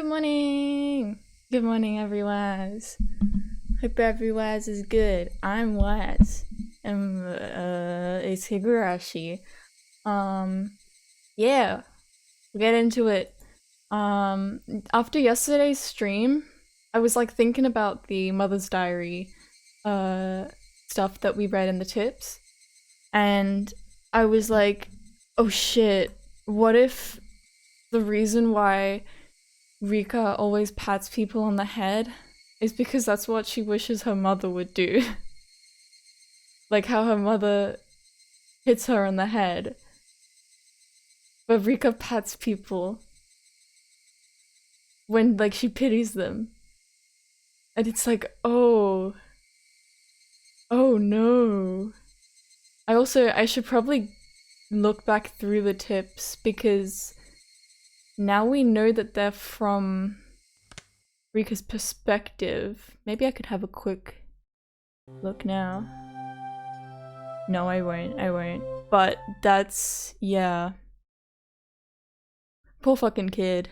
Good morning! Good morning, everyone. Hope everyone is good. I'm Waz. And, it's Higurashi. Yeah, we'll get into it. After yesterday's stream, I was like thinking about the Mother's Diary, stuff that we read in the tips. And I was like, oh shit, what if the reason why Rika always pats people on the head is because that's what she wishes her mother would do. Like how her mother hits her on the head. But Rika pats people when like she pities them. And it's like, oh no. I should probably look back through the tips because now we know that they're from Rika's perspective. Maybe I could have a quick look now. No, I won't. But that's, yeah. Poor fucking kid.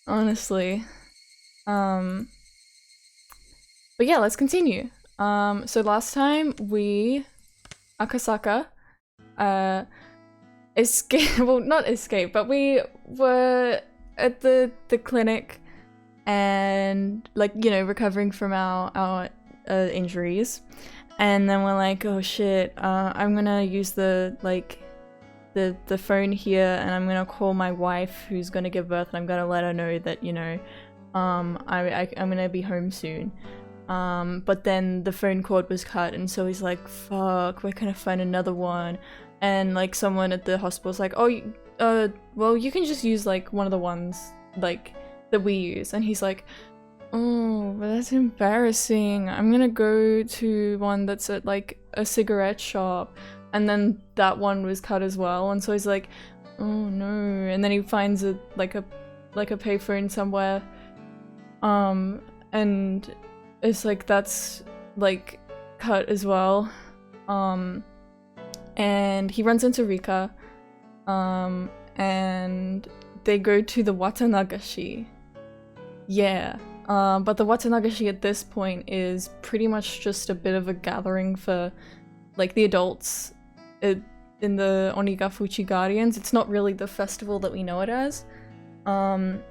Honestly. But yeah, let's continue. So last time Akasaka, well, not escape, but we were at the clinic and like, you know, recovering from our injuries. And then we're like, oh shit, I'm gonna use the phone here and I'm gonna call my wife who's gonna give birth and I'm gonna let her know that, you know, I'm gonna be home soon. But then the phone cord was cut and so he's like, fuck, we're gonna find another one. And like someone at the hospital's like, oh, well, you can just use like one of the ones like that we use. And he's like, oh, but that's embarrassing. I'm gonna go to one that's at like a cigarette shop. And then that one was cut as well. And so he's like, oh no. And then he finds a payphone somewhere. And it's like that's like cut as well. And he runs into Rika. And they go to the Watanagashi. Yeah. But the Watanagashi at this point is pretty much just a bit of a gathering for like the adults in the Onigafuchi Guardians. It's not really the festival that we know it as. And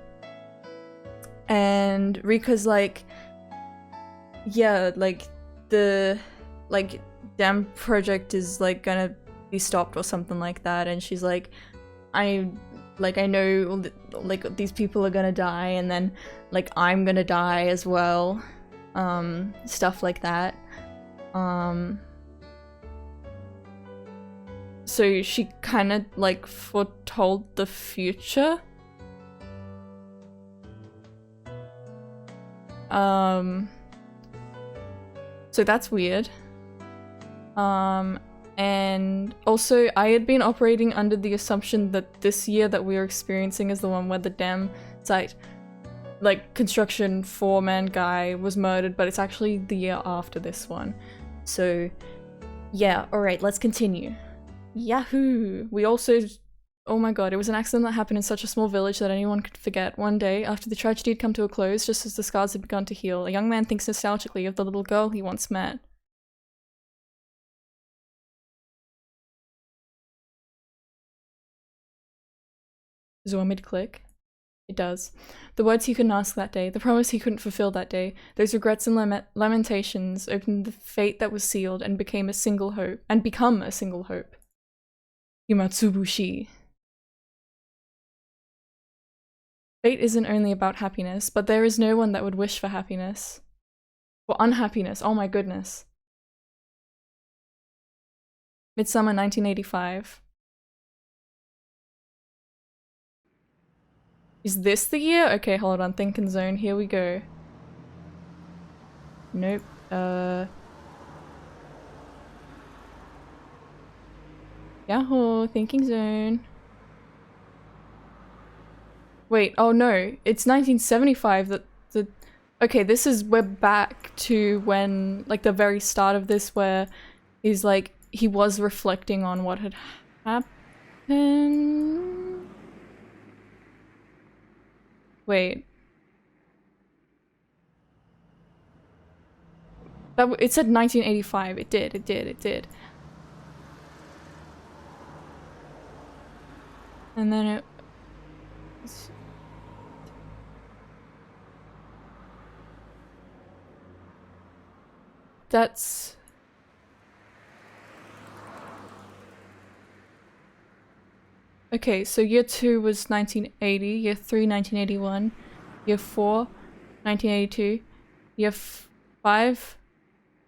Rika's like, yeah, like the dam project is like gonna be stopped or something like that. And she's like, I know like these people are gonna die and then like I'm gonna die as well. Stuff like that. So she kind of like foretold the future. So that's weird. And also I had been operating under the assumption that this year that we are experiencing is the one where the dam site, like construction foreman guy was murdered, but it's actually the year after this one. So yeah, alright, let's continue. Yahoo! We also, oh my god, it was an accident that happened in such a small village that anyone could forget. One day, after the tragedy had come to a close, just as the scars had begun to heal, a young man thinks nostalgically of the little girl he once met. Does it want me to click? It does. The words he couldn't ask that day, the promise he couldn't fulfill that day, those regrets and lamentations opened the fate that was sealed and become a single hope. Yumatsubushi. Fate isn't only about happiness, but there is no one that would wish for happiness. Or unhappiness, oh my goodness. Midsummer 1985. Is this the year? Okay, hold on, thinking zone, here we go. Nope, Yahoo, thinking zone. Wait, oh no, it's 1975 that the... Okay, this is, we're back to when, like the very start of this where he's like, he was reflecting on what had happened. Wait. It said 1985. It did. And then it... That's... Okay, so year 2 was 1980, year 3 1981, year 4 1982, year 5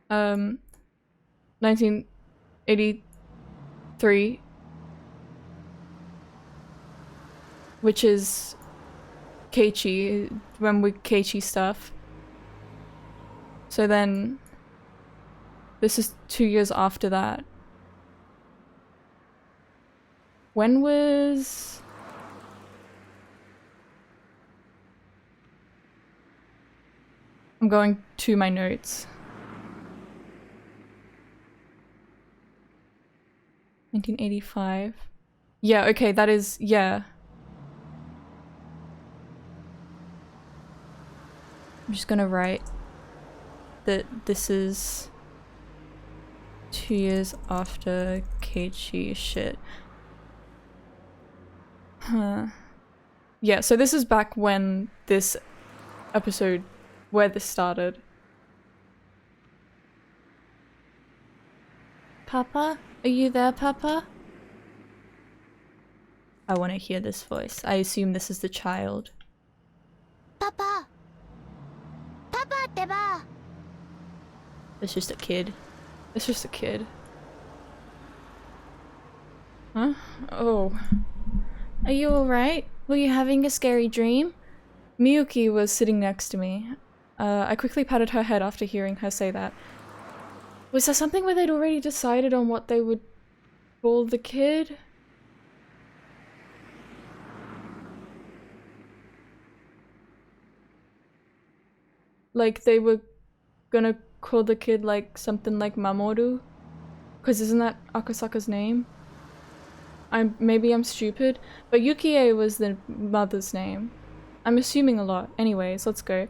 1983, which is Keiichi, when we Keiichi stuff. So then this is 2 years after that. When was... I'm going to my notes. 1985. Yeah, okay, that is... yeah. I'm just gonna write that this is 2 years after Keiichi shit. Huh. Yeah, so this is back when this episode, where this started. Papa? Are you there, Papa? I want to hear this voice. I assume this is the child. Papa! Papaってば! It's just a kid. It's just a kid. Huh? Oh. Are you alright? Were you having a scary dream? Miyuki was sitting next to me. I quickly patted her head after hearing her say that. Was there something where they'd already decided on what they would call the kid? Like they were gonna call the kid like something like Mamoru? Cause isn't that Akasaka's name? Maybe I'm stupid, but Yukie was the mother's name. I'm assuming a lot. Anyways, let's go.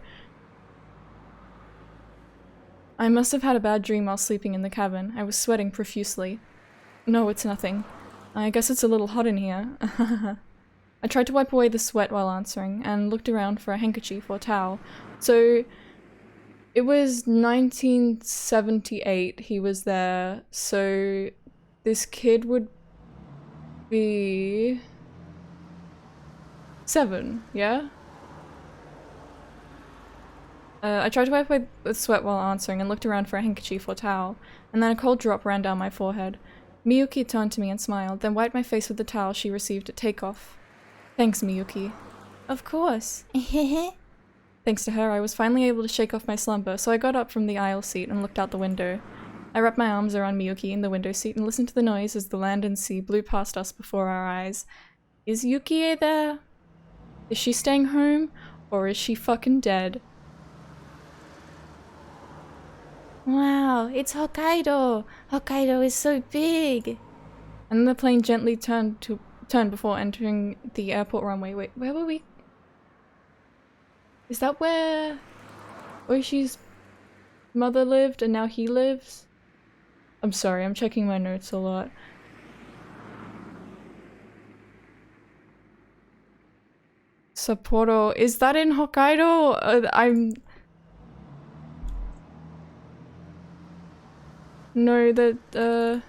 I must have had a bad dream while sleeping in the cabin. I was sweating profusely. No, it's nothing. I guess it's a little hot in here. I tried to wipe away the sweat while answering, and looked around for a handkerchief or towel. So, it was 1978 he was there, so this kid would be 7, yeah? I tried to wipe away the sweat while answering and looked around for a handkerchief or towel, and then a cold drop ran down my forehead. Miyuki turned to me and smiled, then wiped my face with the towel she received at takeoff. Thanks, Miyuki. Of course. Thanks to her, I was finally able to shake off my slumber, so I got up from the aisle seat and looked out the window. I wrapped my arms around Miyuki in the window seat and listened to the noise as the land and sea blew past us before our eyes. Is Yukie there? Is she staying home? Or is she fucking dead? Wow, it's Hokkaido! Hokkaido is so big! And then the plane gently turned before entering the airport runway. Wait, where were we? Is that where Oishi's mother lived and now he lives? I'm sorry, I'm checking my notes a lot. Sapporo, is that in Hokkaido? No, that,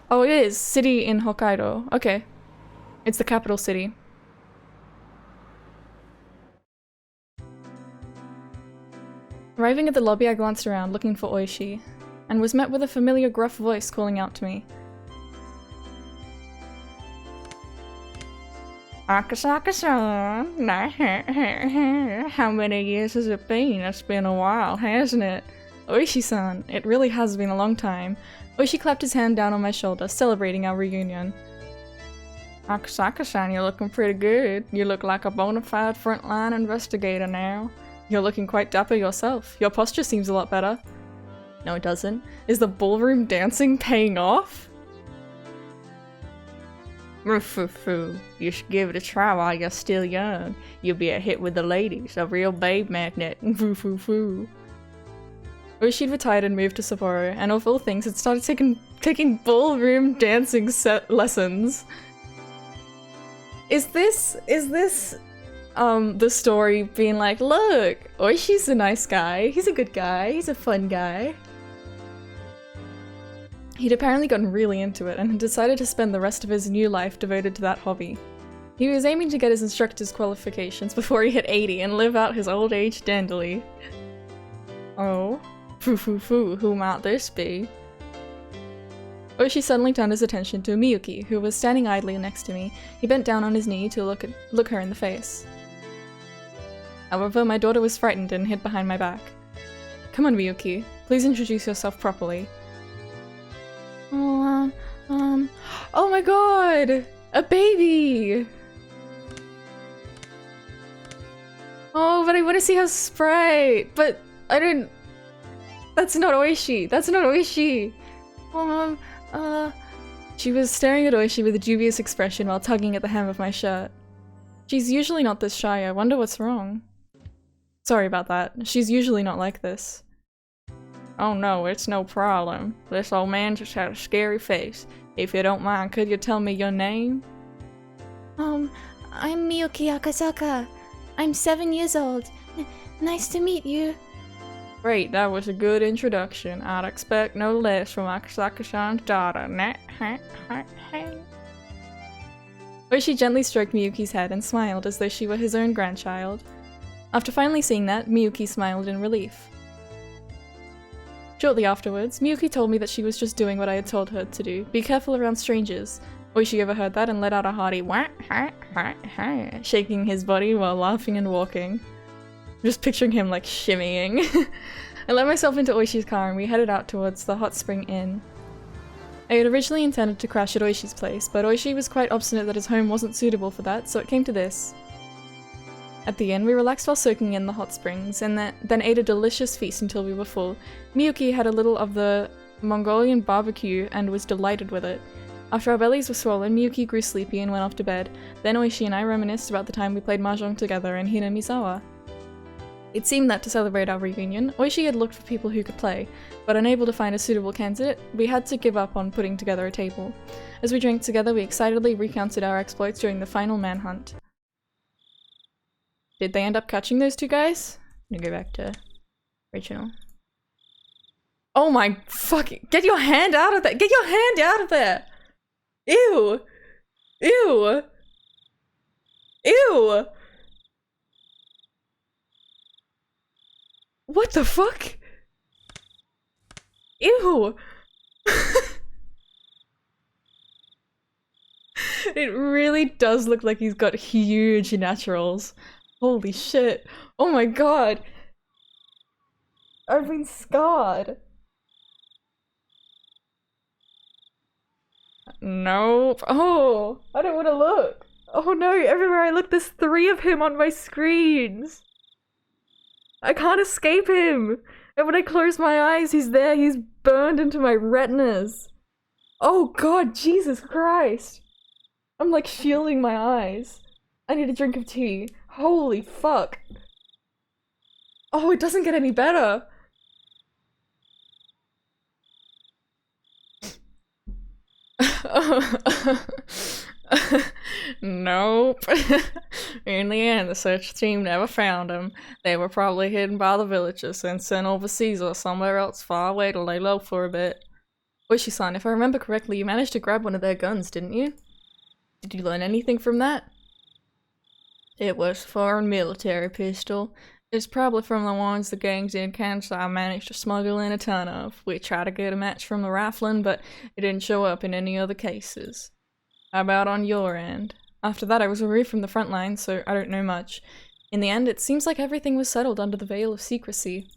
oh, it is. City in Hokkaido. Okay. It's the capital city. Arriving at the lobby, I glanced around, looking for Oishi, and was met with a familiar gruff voice calling out to me. Akasaka-san! How many years has it been? It's been a while, hasn't it? Oishi-san, it really has been a long time. Oishi clapped his hand down on my shoulder, celebrating our reunion. Akasaka-san, you're looking pretty good. You look like a bona fide frontline investigator now. You're looking quite dapper yourself. Your posture seems a lot better. No, it doesn't. Is the ballroom dancing paying off? Foo. You should give it a try while you're still young. You'll be a hit with the ladies, a real babe magnet. Foo. She'd retired and moved to Sapporo, and of all things, had started taking ballroom dancing lessons. Is this the story being like, look, Oishi's a nice guy, he's a good guy, he's a fun guy. He'd apparently gotten really into it and had decided to spend the rest of his new life devoted to that hobby. He was aiming to get his instructor's qualifications before he hit 80 and live out his old age dandily. Oh, foo, who might this be? Oishi suddenly turned his attention to Miyuki, who was standing idly next to me. He bent down on his knee to look her in the face. However, my daughter was frightened and hid behind my back. Come on, Miyuki. Please introduce yourself properly. Oh my god! A baby! Oh, but I want to see her sprite! But I didn't... That's not Oishi! That's not Oishi! She was staring at Oishi with a dubious expression while tugging at the hem of my shirt. She's usually not this shy, I wonder what's wrong. Sorry about that. She's usually not like this. Oh no, it's no problem. This old man just had a scary face. If you don't mind, could you tell me your name? I'm Miyuki Akasaka. I'm 7 years old. Nice to meet you. Great, that was a good introduction. I'd expect no less from Akasaka-san's daughter. Oishi gently stroked Miyuki's head and smiled as though she were his own grandchild. After finally seeing that, Miyuki smiled in relief. Shortly afterwards, Miyuki told me that she was just doing what I had told her to do. Be careful around strangers. Oishi overheard that and let out a hearty wah, shaking his body while laughing and walking. Just picturing him like shimmying. I let myself into Oishi's car and we headed out towards the Hot Spring Inn. I had originally intended to crash at Oishi's place, but Oishi was quite obstinate that his home wasn't suitable for that, so it came to this. At the inn, we relaxed while soaking in the hot springs, and then ate a delicious feast until we were full. Miyuki had a little of the Mongolian barbecue and was delighted with it. After our bellies were swollen, Miyuki grew sleepy and went off to bed. Then Oishi and I reminisced about the time we played mahjong together in Hinamizawa. It seemed that to celebrate our reunion, Oishi had looked for people who could play, but unable to find a suitable candidate, we had to give up on putting together a table. As we drank together, we excitedly recounted our exploits during the final manhunt. Did they end up catching those two guys? I'm gonna go back to original. Oh my fucking- get your hand out of there! Get your hand out of there! Ew! Ew! Ew! What the fuck? Ew! It really does look like he's got huge naturals. Holy shit. Oh my god. I've been scarred. Nope. Oh, I don't want to look. Oh no, everywhere I look there's 3 of him on my screens. I can't escape him. And when I close my eyes, he's there. He's burned into my retinas. Oh god, Jesus Christ. I'm like shielding my eyes. I need a drink of tea. Holy fuck. Oh, it doesn't get any better. Nope. In the end, the search team never found them. They were probably hidden by the villagers and sent overseas or somewhere else far away to lay low for a bit. Oishi-san, if I remember correctly, you managed to grab one of their guns, didn't you? Did you learn anything from that? It was a foreign military pistol. It's probably from the ones the gangs in Kansai managed to smuggle in a ton of. We tried to get a match from the rifling, but it didn't show up in any other cases. How about on your end? After that I was removed from the front line, so I don't know much. In the end, it seems like everything was settled under the veil of secrecy.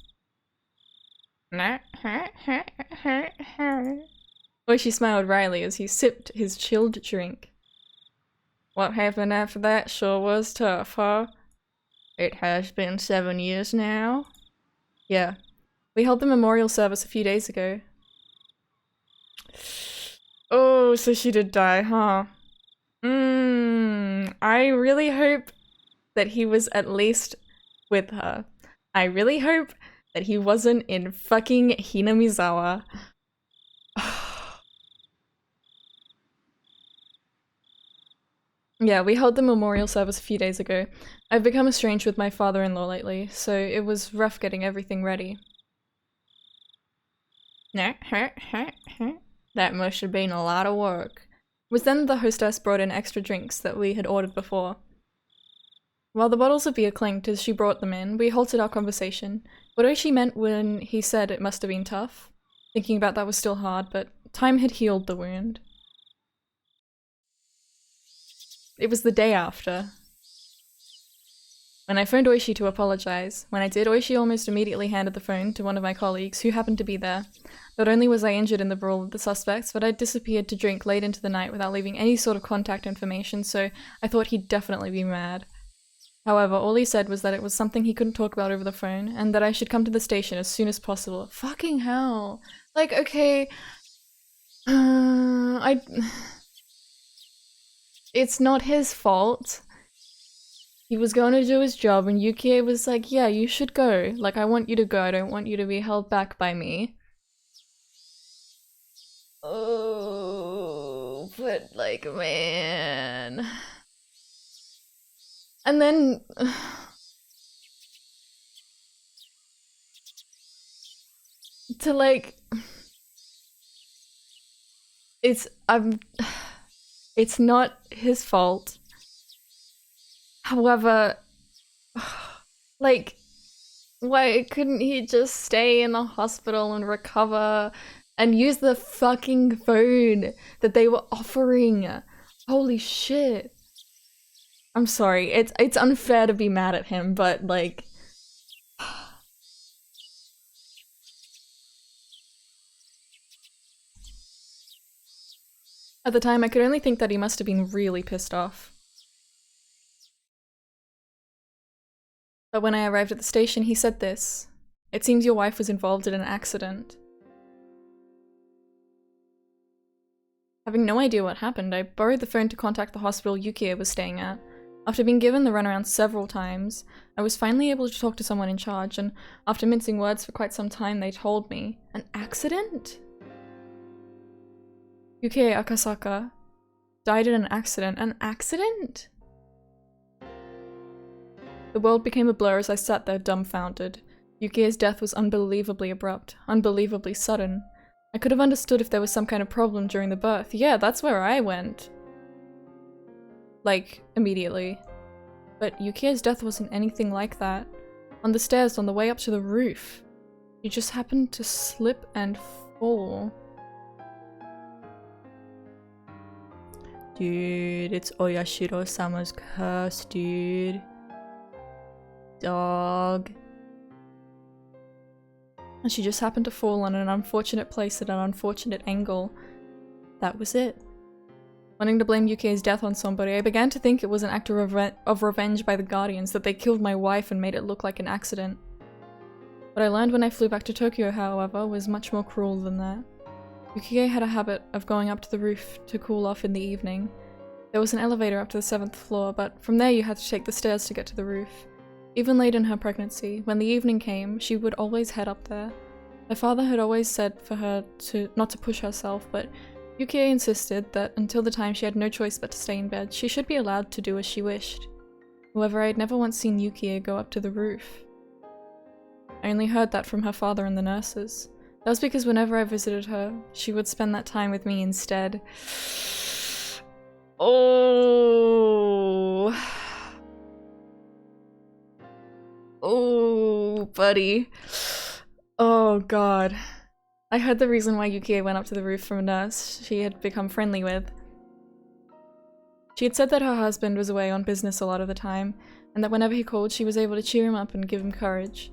Oishi smiled wryly as he sipped his chilled drink. What happened after that sure was tough, huh? It has been 7 years now? Yeah. We held the memorial service a few days ago. Oh, so she did die, huh? I really hope that he was at least with her. I really hope that he wasn't in fucking Hinamizawa. Yeah, we held the memorial service a few days ago. I've become estranged with my father-in-law lately, so it was rough getting everything ready. That must have been a lot of work. It was then the hostess brought in extra drinks that we had ordered before. While the bottles of beer clinked as she brought them in, we halted our conversation. What Oishi meant when he said it must have been tough. Thinking about that was still hard, but time had healed the wound. It was the day after. When I phoned Oishi to apologize. When I did, Oishi almost immediately handed the phone to one of my colleagues, who happened to be there. Not only was I injured in the brawl with the suspects, but I'd disappeared to drink late into the night without leaving any sort of contact information, so I thought he'd definitely be mad. However, all he said was that it was something he couldn't talk about over the phone, and that I should come to the station as soon as possible. Fucking hell. Like, okay... It's not his fault. He was going to do his job, and Yukie was like, yeah, you should go. Like, I want you to go. I don't want you to be held back by me. Oh, but like, man... And then... to like... It's not his fault. However, like, why couldn't he just stay in the hospital and recover and use the fucking phone that they were offering? Holy shit. I'm sorry, it's unfair to be mad at him, but like... At the time, I could only think that he must have been really pissed off. But when I arrived at the station, he said this. It seems your wife was involved in an accident. Having no idea what happened, I borrowed the phone to contact the hospital Yukie was staying at. After being given the runaround several times, I was finally able to talk to someone in charge, and after mincing words for quite some time, they told me, an accident? Yukie Akasaka died in an accident. An accident? The world became a blur as I sat there dumbfounded. Yukie's death was unbelievably abrupt, unbelievably sudden. I could have understood if there was some kind of problem during the birth. Yeah, that's where I went. Like, immediately. But Yukie's death wasn't anything like that. On the stairs on the way up to the roof, she just happened to slip and fall. Dude, it's Oyashiro-sama's curse, dude. Dog. And she just happened to fall on an unfortunate place at an unfortunate angle. That was it. Wanting to blame Yukie's death on somebody, I began to think it was an act of revenge by the Guardians, that they killed my wife and made it look like an accident. What I learned when I flew back to Tokyo, however, was much more cruel than that. Yukie had a habit of going up to the roof to cool off in the evening. There was an elevator up to the 7th floor, but from there you had to take the stairs to get to the roof. Even late in her pregnancy, when the evening came, she would always head up there. Her father had always said for her not to push herself, but Yukie insisted that until the time she had no choice but to stay in bed, she should be allowed to do as she wished. However, I had never once seen Yukie go up to the roof. I only heard that from her father and the nurses. That was because whenever I visited her, she would spend that time with me instead. Oh... Oh, buddy. Oh, God. I heard the reason why Yukie went up to the roof from a nurse she had become friendly with. She had said that her husband was away on business a lot of the time, and that whenever he called, she was able to cheer him up and give him courage.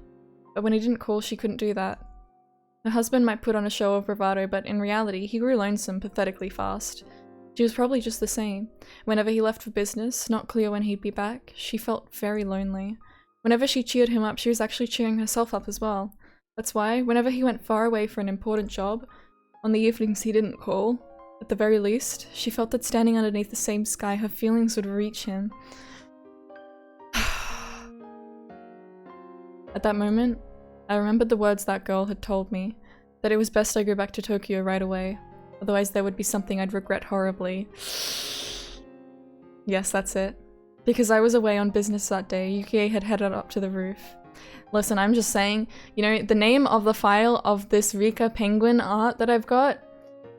But when he didn't call, she couldn't do that. Her husband might put on a show of bravado, but in reality, he grew lonesome pathetically fast. She was probably just the same. Whenever he left for business, not clear when he'd be back, she felt very lonely. Whenever she cheered him up, she was actually cheering herself up as well. That's why, whenever he went far away for an important job, on the evenings he didn't call, At the very least, she felt that standing underneath the same sky, her feelings would reach him. At that moment, I remembered the words that girl had told me, that it was best I go back to Tokyo right away, otherwise there would be something I'd regret horribly. Yes, that's it. Because I was away on business that day, Yukie had headed up to the roof. Listen, I'm just saying, you know, the name of the file of this Rika penguin art that I've got,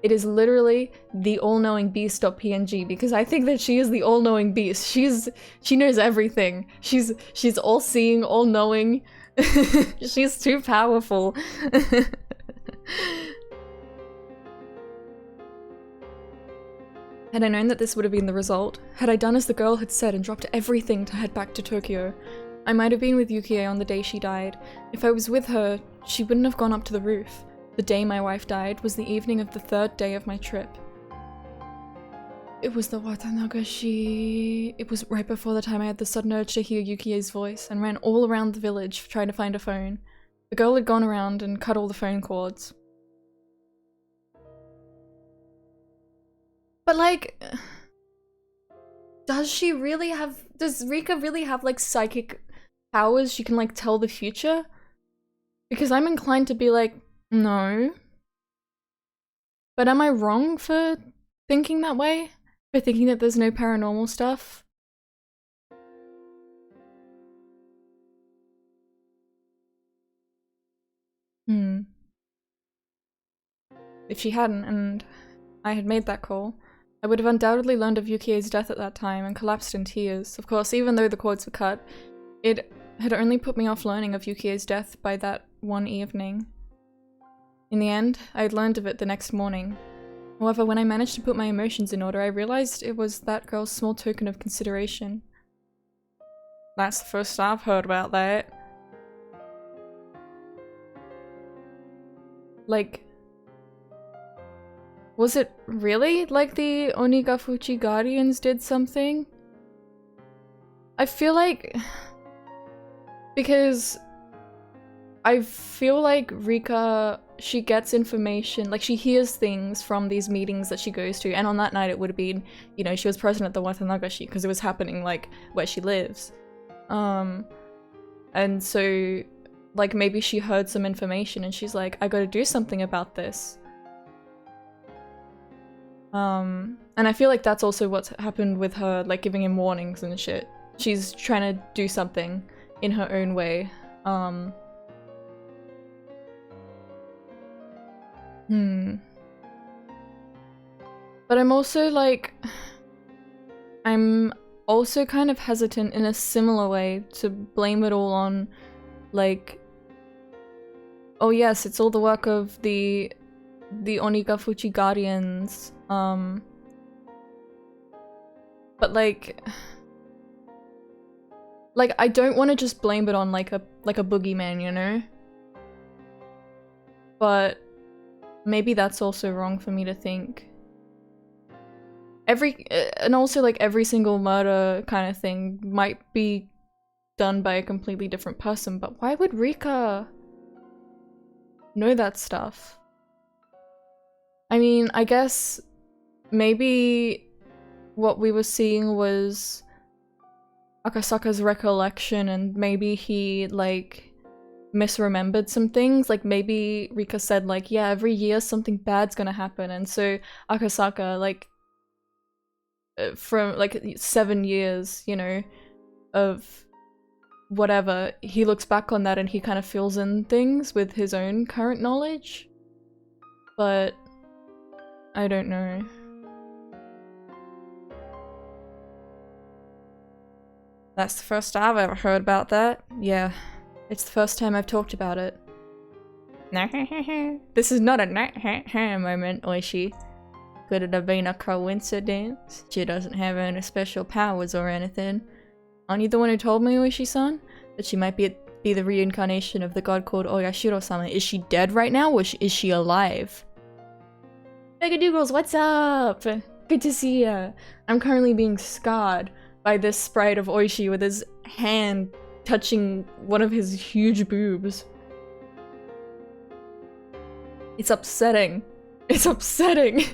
it is literally the all-knowing beast.png, because I think that she is the all-knowing beast. She knows everything. She's all-seeing, all-knowing. She's too powerful. Had I known that this would have been the result, had I done as the girl had said and dropped everything to head back to Tokyo, I might have been with Yukie on the day she died. If I was with her, she wouldn't have gone up to the roof. The day my wife died was the evening of the 3rd day of my trip. It was the Watanagashi. It was right before the time I had the sudden urge to hear Yukie's voice and ran all around the village trying to find a phone. The girl had gone around and cut all the phone cords. But like, does Rika really have like psychic powers? She can like tell the future? Because I'm inclined to be like, no. But am I wrong for thinking that way? For thinking that there's no paranormal stuff? If she hadn't, and I had made that call, I would have undoubtedly learned of Yukie's death at that time and collapsed in tears. Of course, even though the cords were cut, it had only put me off learning of Yukie's death by that one evening. In the end, I had learned of it the next morning. However, when I managed to put my emotions in order, I realized it was that girl's small token of consideration. That's the first I've heard about that. Like, was it really like the Onigafuchi Guardians did something? I feel like... because I feel like Rika, she gets information, like she hears things from these meetings that she goes to, and on that night it would have been, you know, she was present at the Watanagashi because it was happening like where she lives. And so like maybe she heard some information and she's like, I gotta do something about this. And I feel like that's also what's happened with her, like giving him warnings and shit. She's trying to do something in her own way. But I'm also like, I'm also kind of hesitant in a similar way to blame it all on, like, oh yes, it's all the work of the Onigafuchi Guardians, but like I don't want to just blame it on like a boogeyman, you know? But maybe that's also wrong for me to think. And also like every single murder kind of thing might be done by a completely different person, but why would Rika know that stuff? I mean, I guess maybe what we were seeing was Akasaka's recollection, and maybe he like misremembered some things. Like maybe Rika said like, yeah, every year something bad's gonna happen, and so Akasaka, like from like 7 years, you know, of whatever, he looks back on that and he kind of fills in things with his own current knowledge. But I don't know. That's the first I've ever heard about that. Yeah, it's the first time I've talked about it. This is not a moment, Oishi. Could it have been a coincidence? She doesn't have any special powers or anything. Aren't you the one who told me, Oishi-san? That she might be the reincarnation of the god called Oyashiro-sama. Is she dead right now, or is she alive? Megadoogles, what's up? Good to see ya. I'm currently being scarred by this sprite of Oishi with his hand touching one of his huge boobs. It's upsetting. It's upsetting.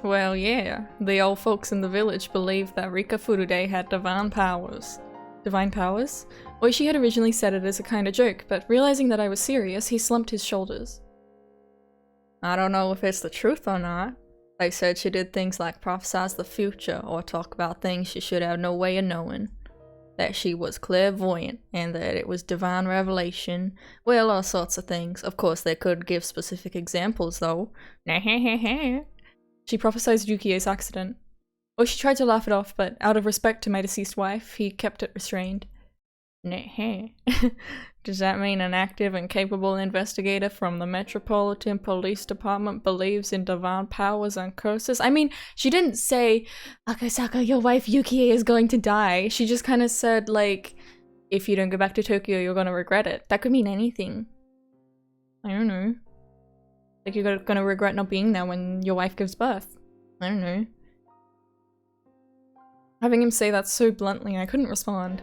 Well, yeah. The old folks in the village believed that Rika Furude had divine powers. Divine powers? Oishi had originally said it as a kind of joke, but realizing that I was serious, he slumped his shoulders. I don't know if it's the truth or not. They said she did things like prophesize the future or talk about things she should have no way of knowing. That she was clairvoyant and that it was divine revelation. Well, all sorts of things. Of course, they could give specific examples, though. She prophesied Yukie's accident. Or she tried to laugh it off, but out of respect to my deceased wife, he kept it restrained. Does that mean an active and capable investigator from the Metropolitan Police Department believes in divine powers and curses? I mean, she didn't say, Akasaka, your wife Yukie is going to die. She just kind of said, like, if you don't go back to Tokyo, you're gonna regret it. That could mean anything. I don't know. Like, you're gonna regret not being there when your wife gives birth. I don't know. Having him say that so bluntly, I couldn't respond.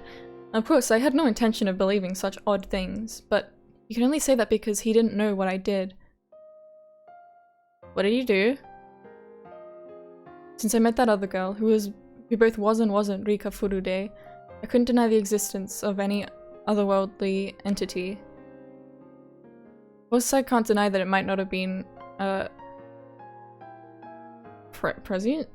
Of course, I had no intention of believing such odd things, but you can only say that because he didn't know what I did. What did you do? Since I met that other girl, who both was and wasn't Rika Furude, I couldn't deny the existence of any otherworldly entity. Of course, I can't deny that it might not have been, prescient?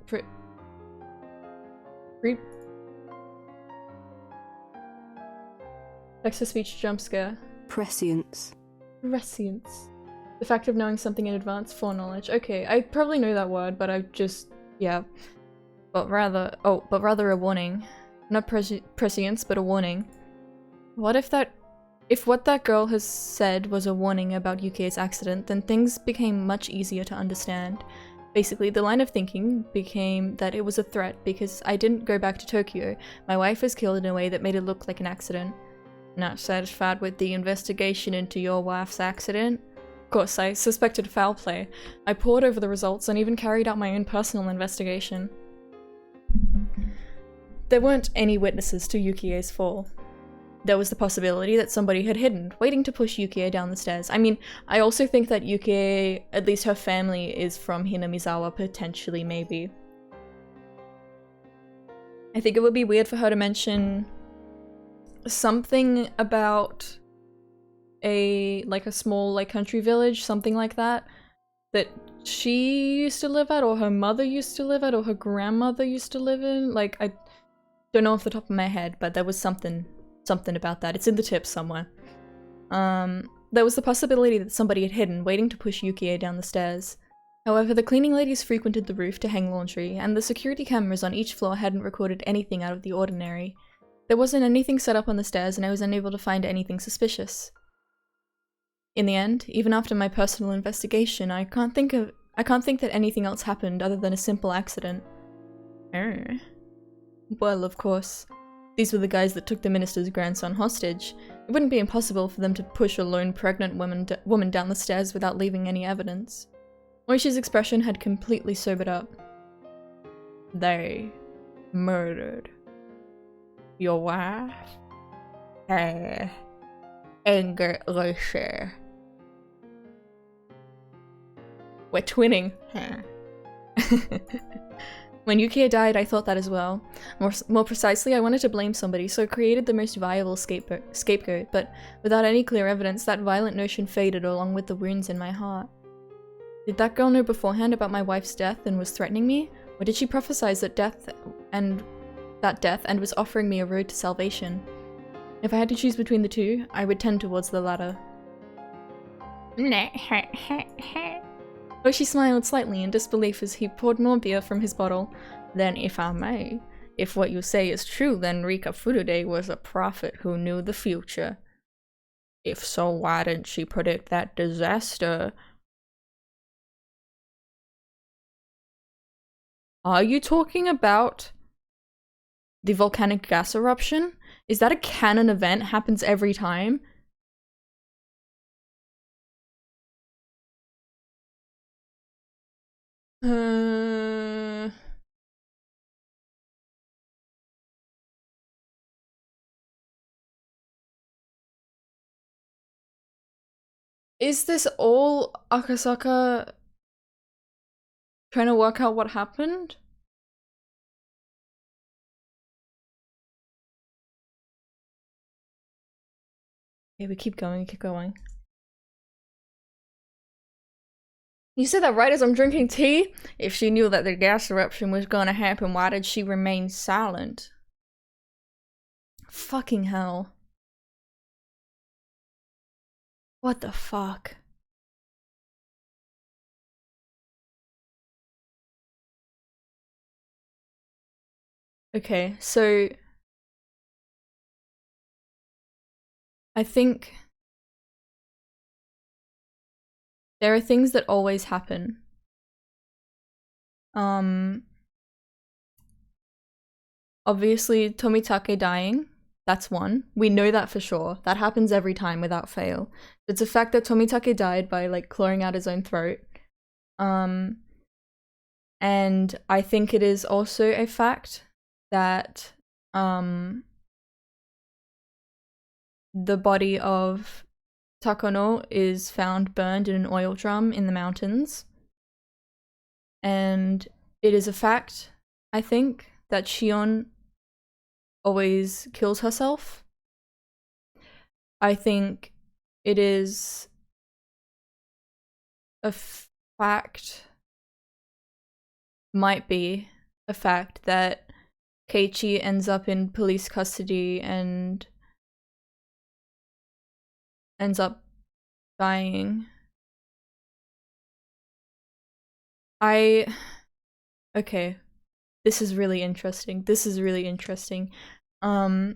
Text-to-speech jump scare. Prescience. Prescience. The fact of knowing something in advance, foreknowledge. Okay, I probably know that word, but I've just, yeah. But rather a warning. Not prescience, but a warning. What if what that girl has said was a warning about Yukie's accident, then things became much easier to understand. Basically, the line of thinking became that it was a threat because I didn't go back to Tokyo. My wife was killed in a way that made it look like an accident. Not satisfied with the investigation into your wife's accident? Of course, I suspected foul play. I pored over the results and even carried out my own personal investigation. There weren't any witnesses to Yukie's fall. There was the possibility that somebody had hidden, waiting to push Yukie down the stairs. I mean, I also think that Yukie, at least her family, is from Hinamizawa, potentially, maybe. I think it would be weird for her to mention something about a small country village, something like that she used to live at, or her mother used to live at, or her grandmother used to live in. Like, I don't know off the top of my head, but there was something about that. It's in the tips somewhere. There was the possibility that somebody had hidden, waiting to push Yukie down the stairs. However, the cleaning ladies frequented the roof to hang laundry, and the security cameras on each floor hadn't recorded anything out of the ordinary. There wasn't anything set up on the stairs, and I was unable to find anything suspicious. In the end, even after my personal investigation, I can't think that anything else happened other than a simple accident. Well, of course. These were the guys that took the minister's grandson hostage. It wouldn't be impossible for them to push a lone pregnant woman down the stairs without leaving any evidence. Moishi's expression had completely sobered up. They murdered your wife? Higurashi. We're twinning. When Yukie died, I thought that as well. More precisely, I wanted to blame somebody, so I created the most viable scapegoat, but without any clear evidence, that violent notion faded along with the wounds in my heart. Did that girl know beforehand about my wife's death and was threatening me? Or did she prophesize that death and was offering me a road to salvation? If I had to choose between the two, I would tend towards the latter. Oishi smiled slightly in disbelief as he poured more beer from his bottle. Then, if I may, if what you say is true, then Rika Furude was a prophet who knew the future. If so, why didn't she predict that disaster? Are you talking about the volcanic gas eruption? Is that a canon event? Happens every time? Is this all Akasaka Trying to work out what happened? Yeah, we keep going, keep going. You said that right as I'm drinking tea? If she knew that the gas eruption was gonna happen, why did she remain silent? Fucking hell. What the fuck? Okay, so I think there are things that always happen. Obviously Tomitake dying, that's one. We know that for sure. That happens every time without fail. It's a fact that Tomitake died by like clawing out his own throat. And I think it is also a fact that the body of Takono is found burned in an oil drum in the mountains. And it is a fact, I think, that Shion always kills herself. I think it is a fact, might be a fact, that Keiichi ends up in police custody and ends up dying. Okay. This is really interesting. And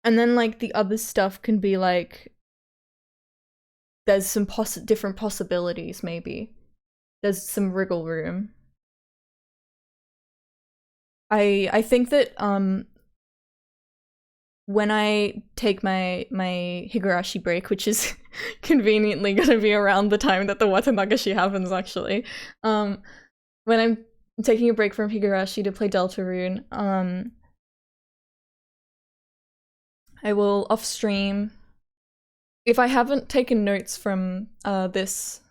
then like the other stuff can be like, there's some different possibilities maybe. There's some wriggle room. I think that when I take my Higurashi break, which is conveniently gonna be around the time that the Watanagashi happens actually, when I'm taking a break from Higurashi to play Deltarune, I will off stream, if I haven't taken notes from this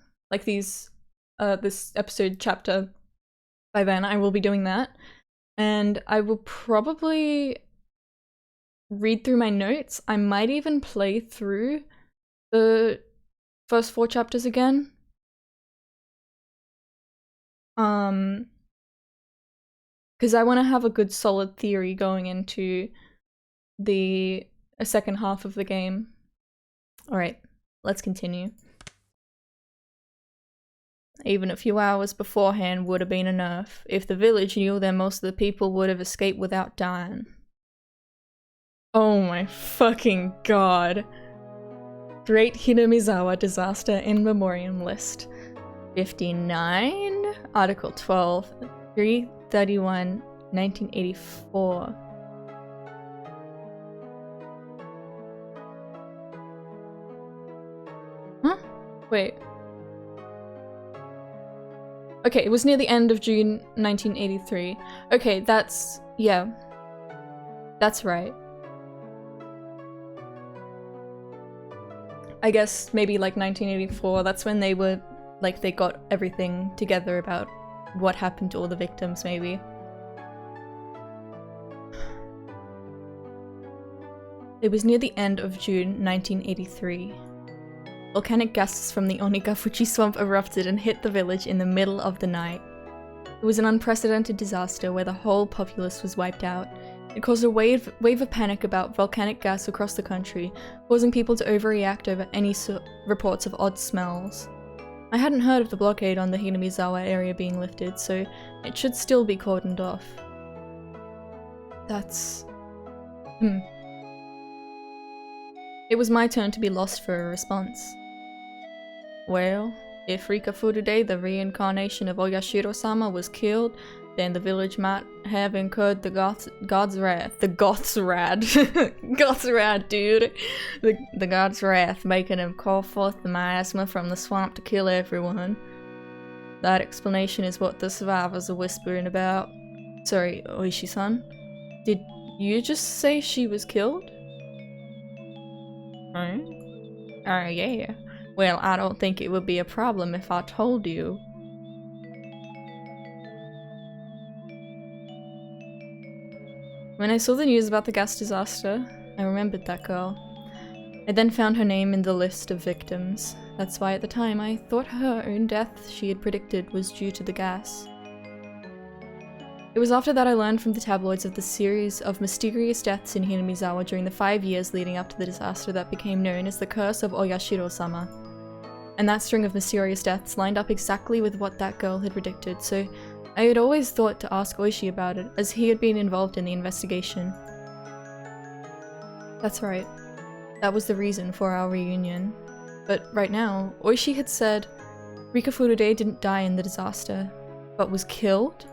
episode chapter by then, I will be doing that, and I will probably read through my notes. I might even play through the first 4 chapters again. Because I want to have a good solid theory going into the second half of the game. Alright, let's continue. Even a few hours beforehand would have been enough. If the village knew, then most of the people would have escaped without dying. Oh my fucking god. Great Hinamizawa Disaster in Memoriam List. 59? Article 12. 331, 1984. Huh? Wait. Okay, it was near the end of June 1983. Okay, that's... yeah. That's right. I guess maybe like 1984, that's when they were, like, they got everything together about what happened to all the victims, maybe. It was near the end of June 1983. Volcanic gases from the Onigafuchi swamp erupted and hit the village in the middle of the night. It was an unprecedented disaster where the whole populace was wiped out. It caused a wave of panic about volcanic gas across the country, causing people to overreact over any reports of odd smells. I hadn't heard of the blockade on the Hinamizawa area being lifted, so it should still be cordoned off. That's... It was my turn to be lost for a response. Well, if Rika Furude, the reincarnation of Oyashiro-sama, was killed, then the village might have incurred the God's wrath. The Goth's wrath. Goth's wrath, dude. The God's wrath, making him call forth the miasma from the swamp to kill everyone. That explanation is what the survivors are whispering about. Sorry, Oishi-san. Did you just say she was killed? Yeah. Well, I don't think it would be a problem if I told you. When I saw the news about the gas disaster, I remembered that girl. I then found her name in the list of victims. That's why at the time I thought her own death she had predicted was due to the gas. It was after that I learned from the tabloids of the series of mysterious deaths in Hinamizawa during the 5 years leading up to the disaster that became known as the Curse of Oyashiro-sama. And that string of mysterious deaths lined up exactly with what that girl had predicted, so I had always thought to ask Oishi about it, as he had been involved in the investigation. That's right. That was the reason for our reunion. But right now, Oishi had said Rika Furude didn't die in the disaster, but was killed?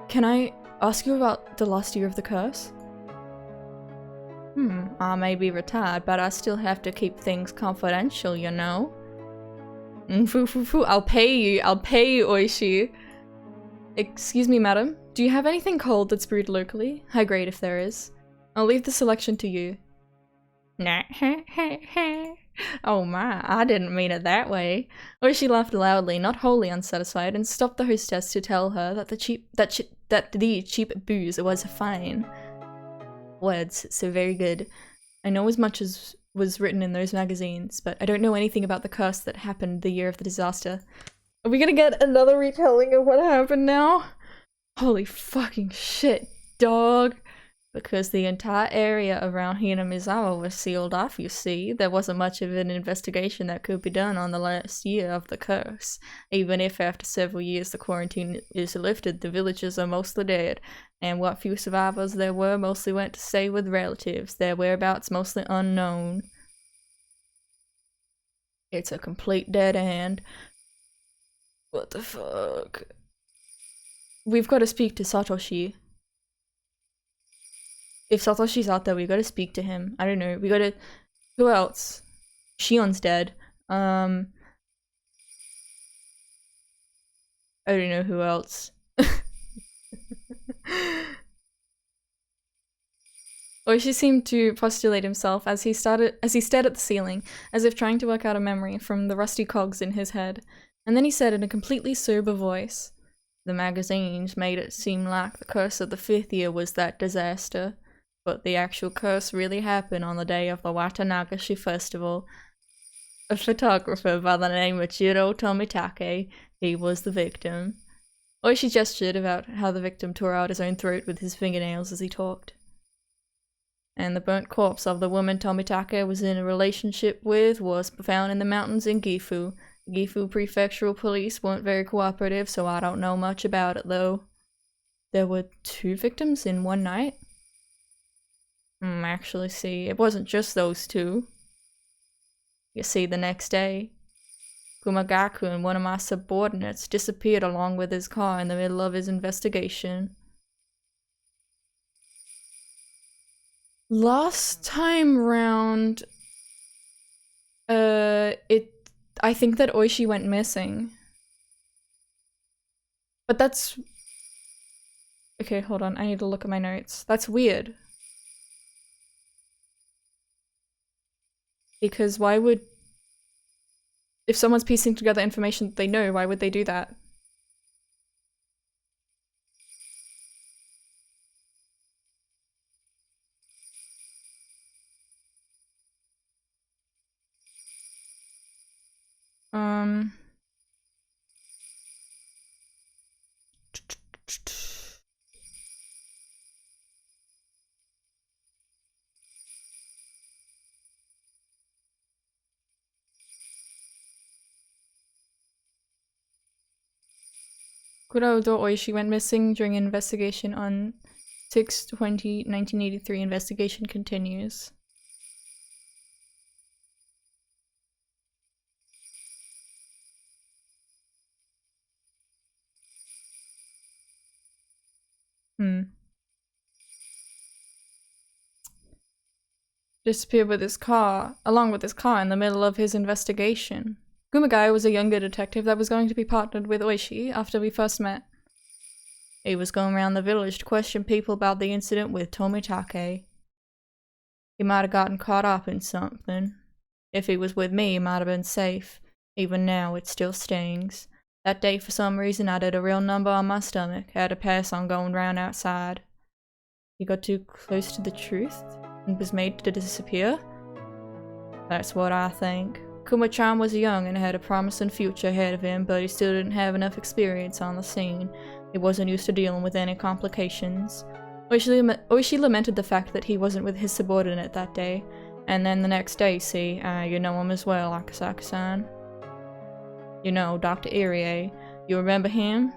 Can I ask you about the last year of the curse? I may be retired, but I still have to keep things confidential, you know? I'll pay you, Oishi. Excuse me, madam. Do you have anything cold that's brewed locally? High grade if there is. I'll leave the selection to you. Nah, oh my, I didn't mean it that way. Oishi laughed loudly, not wholly unsatisfied, and stopped the hostess to tell her that the cheap booze was fine. Words, so very good. I know as much as was written in those magazines, but I don't know anything about the curse that happened the year of the disaster. Are we gonna get another retelling of what happened now? Holy fucking shit, dog. Because the entire area around Hinamizawa was sealed off, you see. There wasn't much of an investigation that could be done on the last year of the curse. Even if after several years the quarantine is lifted, the villagers are mostly dead. And what few survivors there were mostly went to stay with relatives, their whereabouts mostly unknown. It's a complete dead end. What the fuck? We've got to speak to Satoshi. If Satoshi's out there, we gotta speak to him. I don't know. We gotta... Who else? Shion's dead. I don't know who else. Oishi seemed to postulate himself as he stared at the ceiling, as if trying to work out a memory from the rusty cogs in his head. And then he said in a completely sober voice, "The magazines made it seem like the curse of the 5th year was that disaster. But the actual curse really happened on the day of the Watanagashi festival. A photographer by the name of Jiro Tomitake, he was the victim." Oishi gestured about how the victim tore out his own throat with his fingernails as he talked. And the burnt corpse of the woman Tomitake was in a relationship with was found in the mountains in Gifu. Gifu prefectural police weren't very cooperative, so I don't know much about it though. There were 2 victims in one night? Actually, see, it wasn't just those 2. You see, the next day, Kumagaku and one of my subordinates disappeared along with his car in the middle of his investigation. Last time round, I think that Oishi went missing. But that's... Okay, hold on, I need to look at my notes. That's weird. Because why would... If someone's piecing together information that they know, why would they do that? Kuraudo Oishi went missing during an investigation on 6/20/1983. Investigation continues. Disappeared with his car, along with his car in the middle of his investigation. Kumagai was a younger detective that was going to be partnered with Oishi after we first met. He was going around the village to question people about the incident with Tomitake. He might have gotten caught up in something. If he was with me, he might have been safe. Even now, it still stings. That day, for some reason, I did a real number on my stomach. Had to pass on going round outside. He got too close to the truth and was made to disappear? That's what I think. Kuma-chan was young and had a promising future ahead of him, but he still didn't have enough experience on the scene. He wasn't used to dealing with any complications. Oishi lamented the fact that he wasn't with his subordinate that day. And then the next day, see, you know him as well, Akasaka-san. You know, Dr. Irie. You remember him?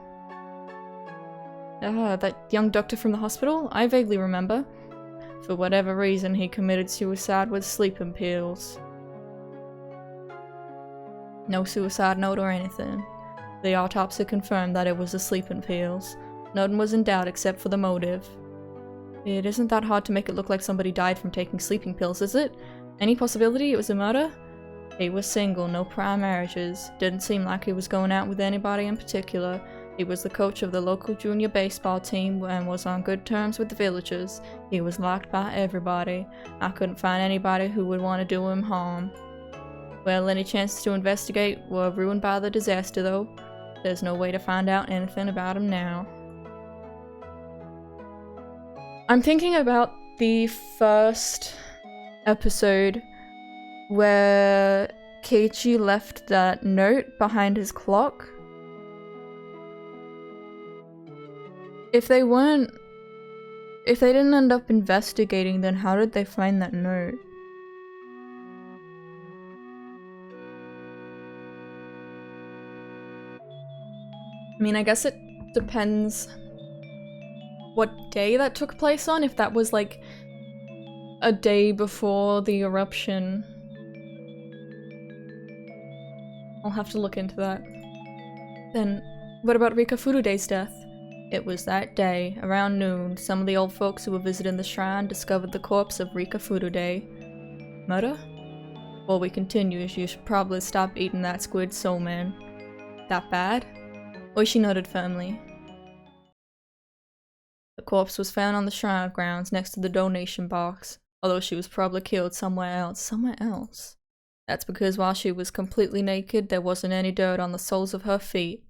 That young doctor from the hospital? I vaguely remember. For whatever reason, he committed suicide with sleeping pills. No suicide note or anything. The autopsy confirmed that it was the sleeping pills. Nothing was in doubt except for the motive. It isn't that hard to make it look like somebody died from taking sleeping pills, is it? Any possibility it was a murder? He was single, no prior marriages. Didn't seem like he was going out with anybody in particular. He was the coach of the local junior baseball team and was on good terms with the villagers. He was liked by everybody. I couldn't find anybody who would want to do him harm. Well, any chances to investigate were ruined by the disaster, though. There's no way to find out anything about him now. I'm thinking about the first episode where Keiichi left that note behind his clock. If they didn't end up investigating, then how did they find that note? I mean, I guess it depends what day that took place on, if that was like a day before the eruption. I'll have to look into that. Then, what about Rika Furude's death? It was that day, around noon, some of the old folks who were visiting the shrine discovered the corpse of Rika Furude. Murder? Before we continue, you should probably stop eating that squid soul man. That bad? Oishi nodded firmly. The corpse was found on the shrine grounds next to the donation box, although she was probably killed somewhere else. Somewhere else? That's because while she was completely naked, there wasn't any dirt on the soles of her feet.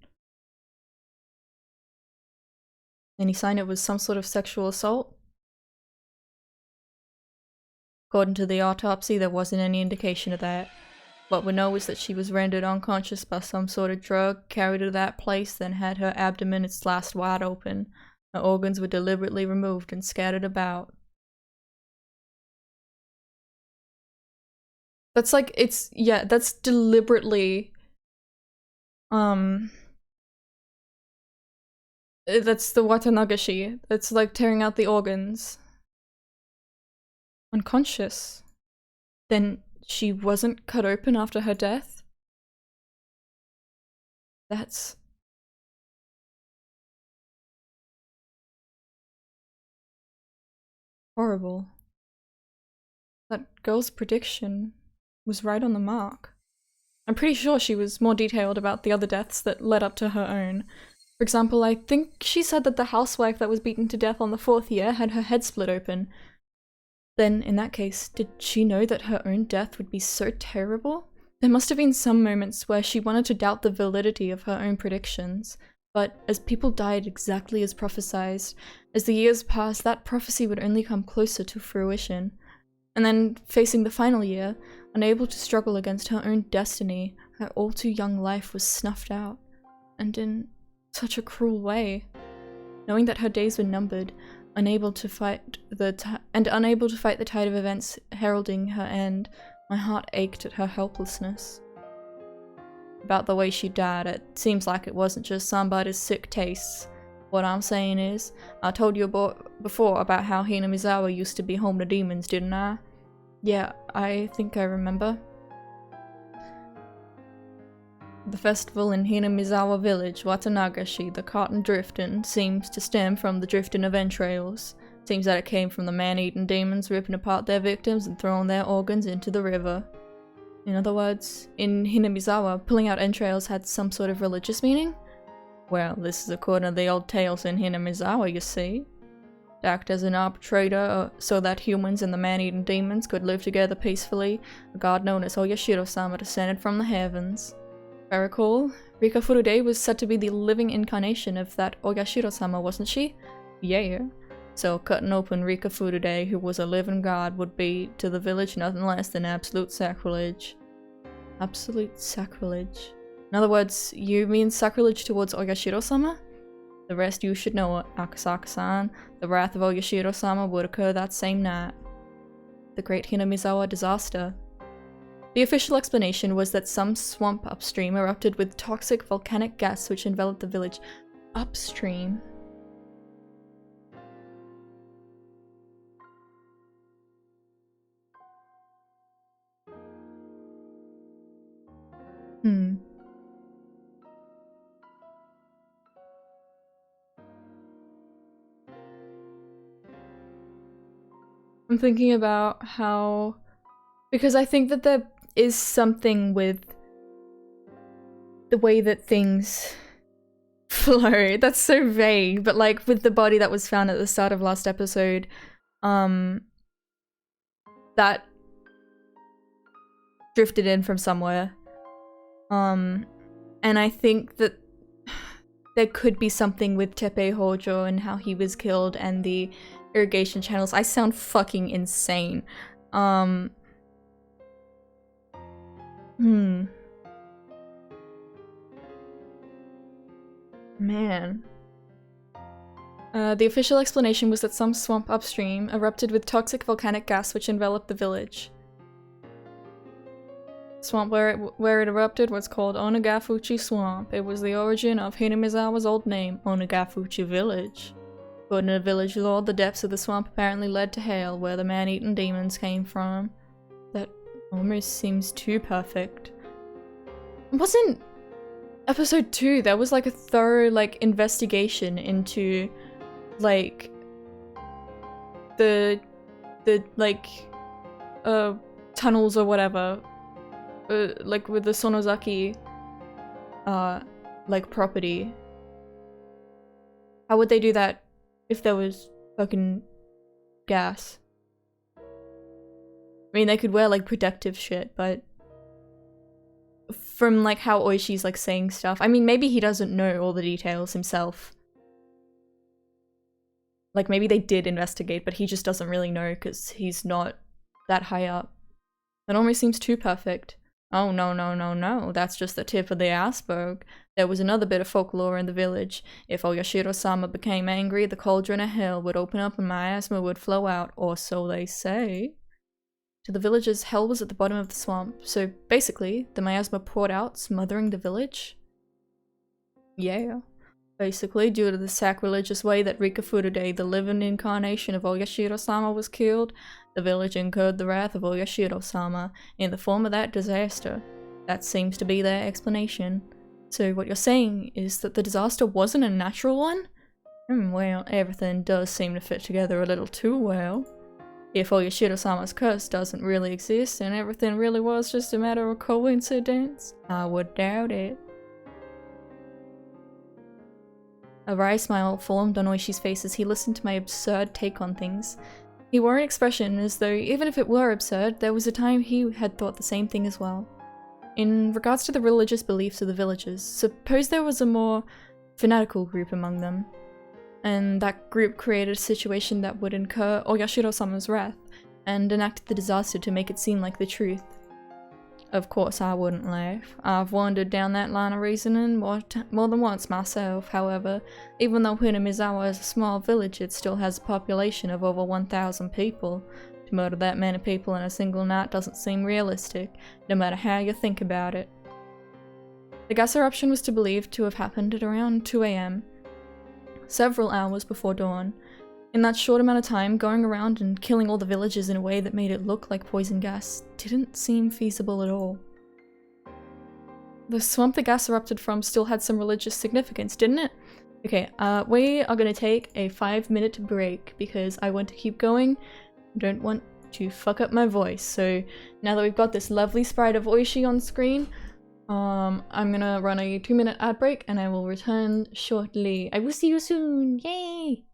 Any sign it was some sort of sexual assault? According to the autopsy, there wasn't any indication of that. What we know is that she was rendered unconscious by some sort of drug, carried to that place, then had her abdomen slashed wide open. Her organs were deliberately removed and scattered about. That's like, that's deliberately, that's the watanagashi. That's like tearing out the organs. Unconscious. Then she wasn't cut open after her death? That's... horrible. That girl's prediction was right on the mark. I'm pretty sure she was more detailed about the other deaths that led up to her own. For example, I think she said that the housewife that was beaten to death on the 4th year had her head split open. Then, in that case, did she know that her own death would be so terrible? There must have been some moments where she wanted to doubt the validity of her own predictions. But as people died exactly as prophesized, as the years passed, that prophecy would only come closer to fruition. And then, facing the final year, unable to struggle against her own destiny, her all-too-young life was snuffed out. And in such a cruel way. Knowing that her days were numbered, unable to fight the tide of events heralding her end, my heart ached at her helplessness. About the way she died, it seems like it wasn't just somebody's sick tastes. What I'm saying is, I told you before about how Hinamizawa used to be home to demons, didn't I? Yeah, I think I remember. The festival in Hinamizawa village, Watanagashi, the cotton drifting, seems to stem from the drifting of entrails. Seems that it came from the man-eating demons ripping apart their victims and throwing their organs into the river. In other words, in Hinamizawa, pulling out entrails had some sort of religious meaning? Well, this is according to the old tales in Hinamizawa, you see. to act as an arbitrator so that humans and the man-eating demons could live together peacefully. A god known as Oyashiro-sama descended from the heavens. If I recall, Rika Furude was said to be the living incarnation of that Oyashiro-sama, wasn't she? Yeah. So cutting open Rika Furude, who was a living god, would be to the village nothing less than absolute sacrilege. Absolute sacrilege. In other words, you mean sacrilege towards Oyashiro-sama? The rest you should know, Akasaka-san. The wrath of Oyashiro-sama would occur that same night. The Great Hinamizawa disaster. The official explanation was that some swamp upstream erupted with toxic volcanic gas which enveloped the village. Upstream? I'm thinking about how... because I think that there is something with the way that things flow. That's so vague, but like with the body that was found at the start of last episode, that drifted in from somewhere. And I think that there could be something with Teppei Hojo and how he was killed and the irrigation channels. I sound fucking insane. Man. The official explanation was that some swamp upstream erupted with toxic volcanic gas which enveloped the village. Swamp where it erupted was called Onagafuchi Swamp. It was the origin of Hinamizawa's old name, Onagafuchi Village. According to village lore, the depths of the swamp apparently led to Hale, where the man-eaten demons came from. That almost seems too perfect. Wasn't episode 2, there was like a thorough like investigation into like the like tunnels or whatever, like with the Sonozaki like property. How would they do that if there was fucking gas? I mean, they could wear like protective shit, but from like how Oishi's like saying stuff, I mean, maybe he doesn't know all the details himself. Like maybe they did investigate, but he just doesn't really know because he's not that high up. That almost seems too perfect. Oh no, that's just the tip of the iceberg. There was another bit of folklore in the village. If Oyashiro-sama became angry, the cauldron of hell would open up and miasma would flow out, or so they say. To the villagers, hell was at the bottom of the swamp, so basically, the miasma poured out, smothering the village? Yeah. Basically, due to the sacrilegious way that Rika Furude, the living incarnation of Oyashiro-sama, was killed, the village incurred the wrath of Oyashiro-sama in the form of that disaster. That seems to be their explanation. So what you're saying is that the disaster wasn't a natural one? Well, everything does seem to fit together a little too well. If Oyashiro-sama's curse doesn't really exist and everything really was just a matter of coincidence, I would doubt it. A wry smile formed on Oishi's face as he listened to my absurd take on things. He wore an expression as though, even if it were absurd, there was a time he had thought the same thing as well. In regards to the religious beliefs of the villagers, suppose there was a more fanatical group among them, and that group created a situation that would incur Oyashiro-sama's wrath, and enacted the disaster to make it seem like the truth. Of course I wouldn't laugh. I've wandered down that line of reasoning more than once myself, however. Even though Hinamizawa is a small village, it still has a population of over 1,000 people. To murder that many people in a single night doesn't seem realistic, no matter how you think about it. The gas eruption was believed to have happened at around 2 AM, several hours before dawn. In that short amount of time, going around and killing all the villagers in a way that made it look like poison gas didn't seem feasible at all. The swamp the gas erupted from still had some religious significance, didn't it? Okay, we are gonna take a 5-minute break because I want to keep going. I don't want to fuck up my voice. So now that we've got this lovely sprite of Oishi on screen, I'm gonna run a 2-minute ad break and I will return shortly. I will see you soon! Yay!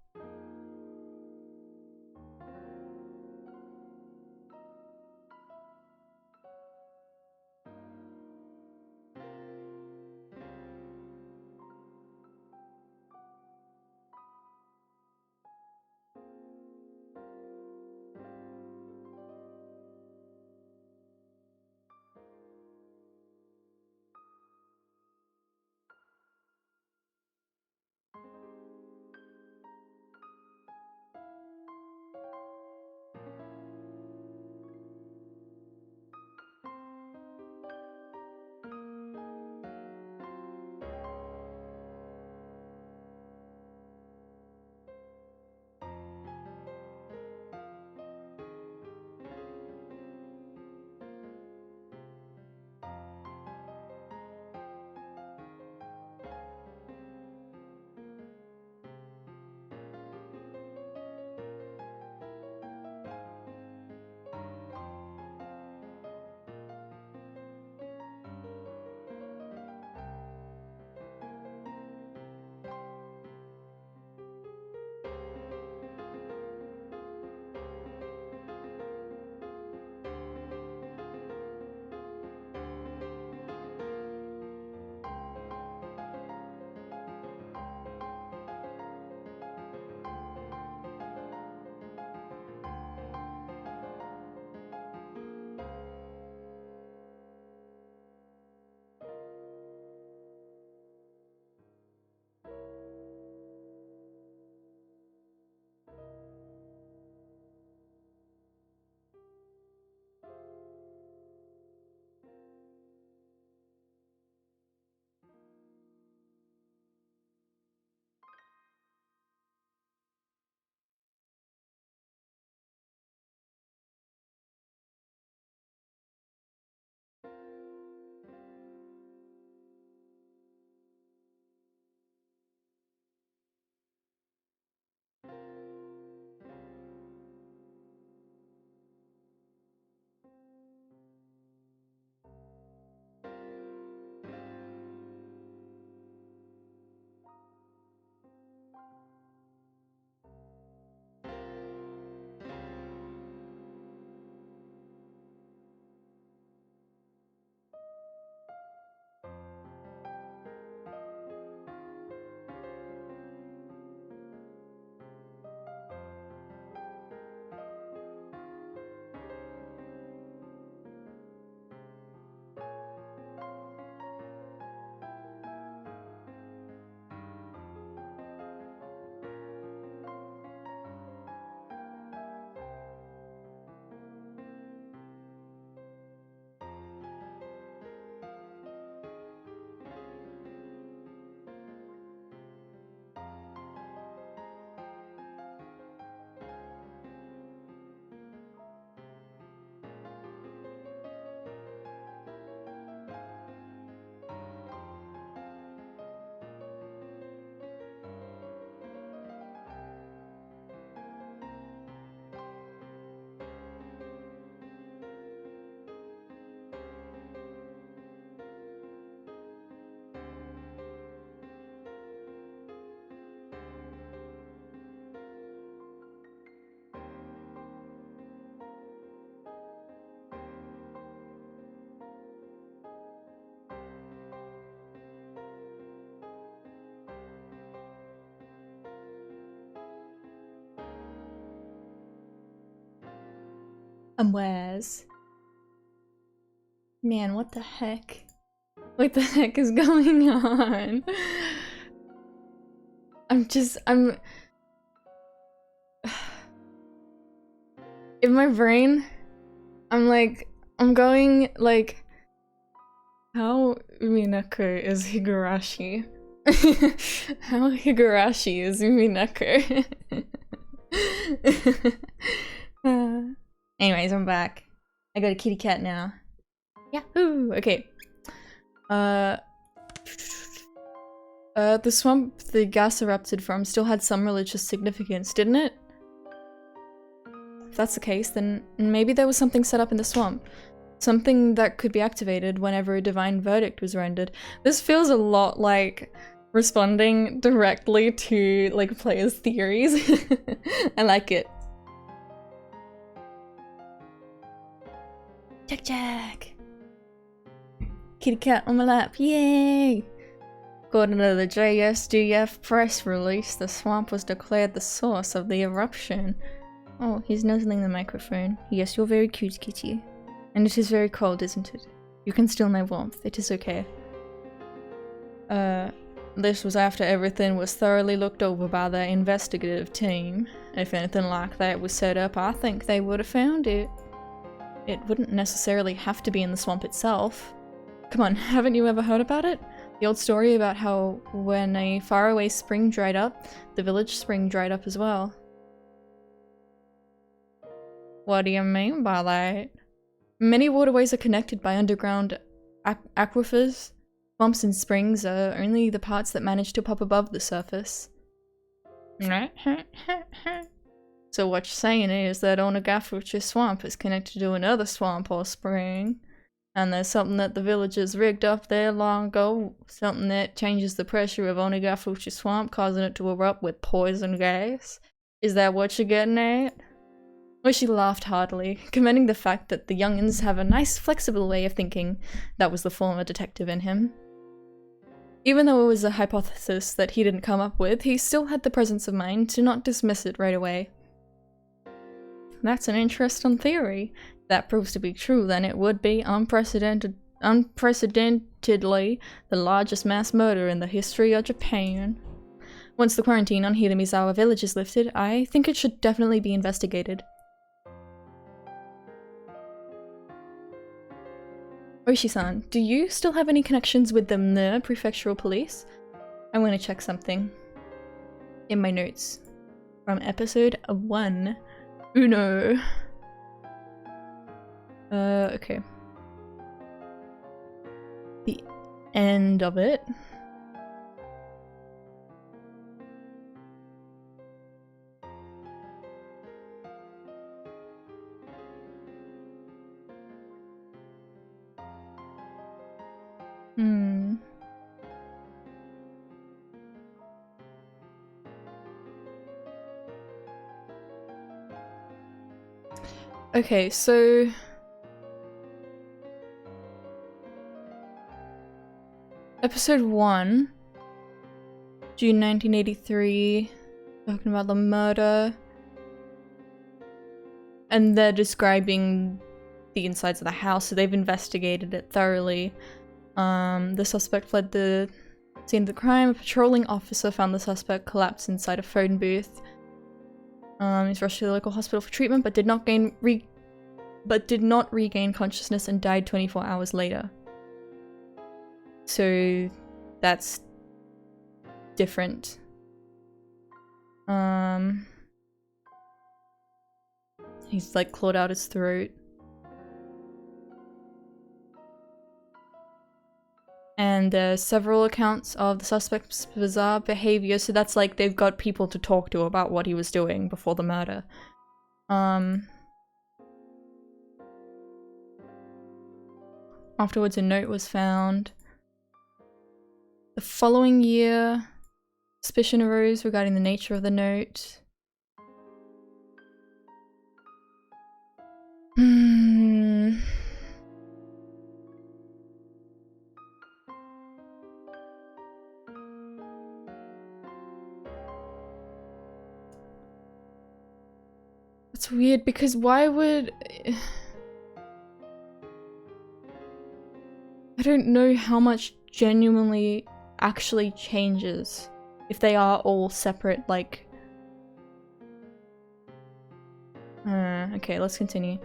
Where's? Man, what the heck? What the heck is going on? I'm in my brain, I'm going like, how Umineko is Higurashi? How Higurashi is Umineko? Anyways, I'm back. I got a kitty cat now. Yahoo! Okay. The swamp the gas erupted from still had some religious significance, didn't it? If that's the case, then maybe there was something set up in the swamp. Something that could be activated whenever a divine verdict was rendered. This feels a lot like responding directly to, like, players' theories. I like it. Jack Jack! Kitty cat on my lap, yay! According to the JSDF press release, the swamp was declared the source of the eruption. Oh, he's nuzzling the microphone. Yes, you're very cute, kitty. And it is very cold, isn't it? You can still my warmth, it is okay. This was after everything was thoroughly looked over by the investigative team. If anything like that was set up, I think they would have found it. It wouldn't necessarily have to be in the swamp itself. Come on, haven't you ever heard about it? The old story about how when a faraway spring dried up, the village spring dried up as well. What do you mean by that? Many waterways are connected by underground aquifers. Swamps and springs are only the parts that manage to pop above the surface. So what you're saying is that Onagafuchi swamp is connected to another swamp or spring, and there's something that the villagers rigged up there long ago, something that changes the pressure of Onagafuchi swamp, causing it to erupt with poison gas? Is that what you're getting at? Well, she laughed heartily, commending the fact that the young'uns have a nice flexible way of thinking. That was the former detective in him. Even though it was a hypothesis that he didn't come up with, he still had the presence of mind to not dismiss it right away. That's an interesting theory. If that proves to be true, then it would be unprecedentedly the largest mass murder in the history of Japan. Once the quarantine on Hiramizawa village is lifted, I think it should definitely be investigated. Oishi-san, do you still have any connections with the prefectural police? I want to check something. In my notes. From episode 1. Uno. Okay. The end of it. Okay, so episode 1, June 1983, talking about the murder, and they're describing the insides of the house, so they've investigated it thoroughly. The suspect fled the scene of the crime. A patrolling officer found the suspect collapsed inside a phone booth. He's rushed to the local hospital for treatment, but did not regain consciousness and died 24 hours later. So that's different. He's like clawed out his throat. And there's several accounts of the suspect's bizarre behavior, so that's like they've got people to talk to about what he was doing before the murder. Afterwards, a note was found. The following year, suspicion arose regarding the nature of the note. That's weird because why would... I don't know how much genuinely actually changes if they are all separate, like... okay, let's continue.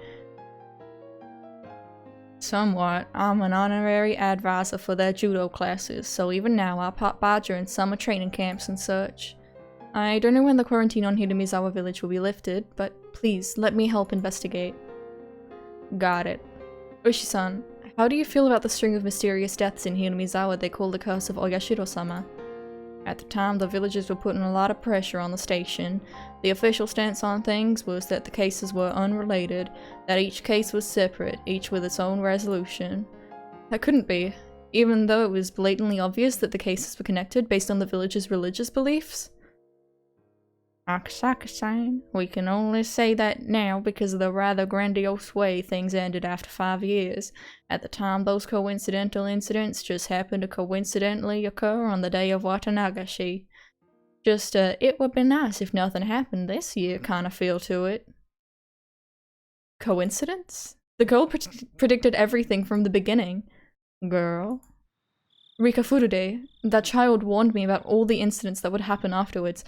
Somewhat. I'm an honorary advisor for their judo classes, so even now I pop by during summer training camps and such. I don't know when the quarantine on Hinamizawa village will be lifted, but please, let me help investigate. Got it. Ushi-san, how do you feel about the string of mysterious deaths in Hinamizawa they call the curse of Oyashiro-sama? At the time, the villagers were putting a lot of pressure on the station. The official stance on things was that the cases were unrelated, that each case was separate, each with its own resolution. That couldn't be, even though it was blatantly obvious that the cases were connected based on the villagers' religious beliefs. Akasaka-san, we can only say that now because of the rather grandiose way things ended after 5 years. At the time, those coincidental incidents just happened to coincidentally occur on the day of Watanagashi. Just, it would be nice if nothing happened this year kind of feel to it. Coincidence? The girl predicted everything from the beginning. Girl. Rika Furude, that child warned me about all the incidents that would happen afterwards.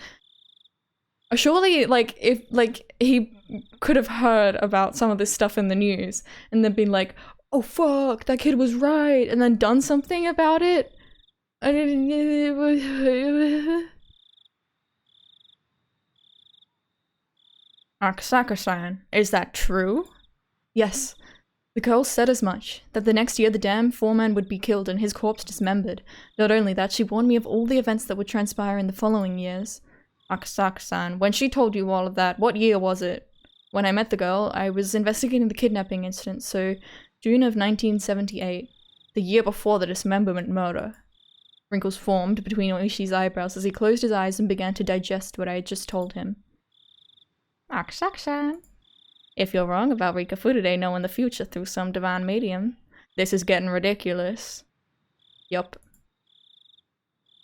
Surely, like, if, like, he could have heard about some of this stuff in the news and then been like, oh fuck, that kid was right, and then done something about it? Akasaka-san, is that true? Yes. The girl said as much, that the next year the damn foreman would be killed and his corpse dismembered. Not only that, she warned me of all the events that would transpire in the following years. Akasaka-san, when she told you all of that, what year was it? When I met the girl, I was investigating the kidnapping incident, so June of 1978, the year before the dismemberment murder. Wrinkles formed between Oishi's eyebrows as he closed his eyes and began to digest what I had just told him. Akasaka-san, if you're wrong about Rika Furude knowing the future through some divine medium, this is getting ridiculous. Yup.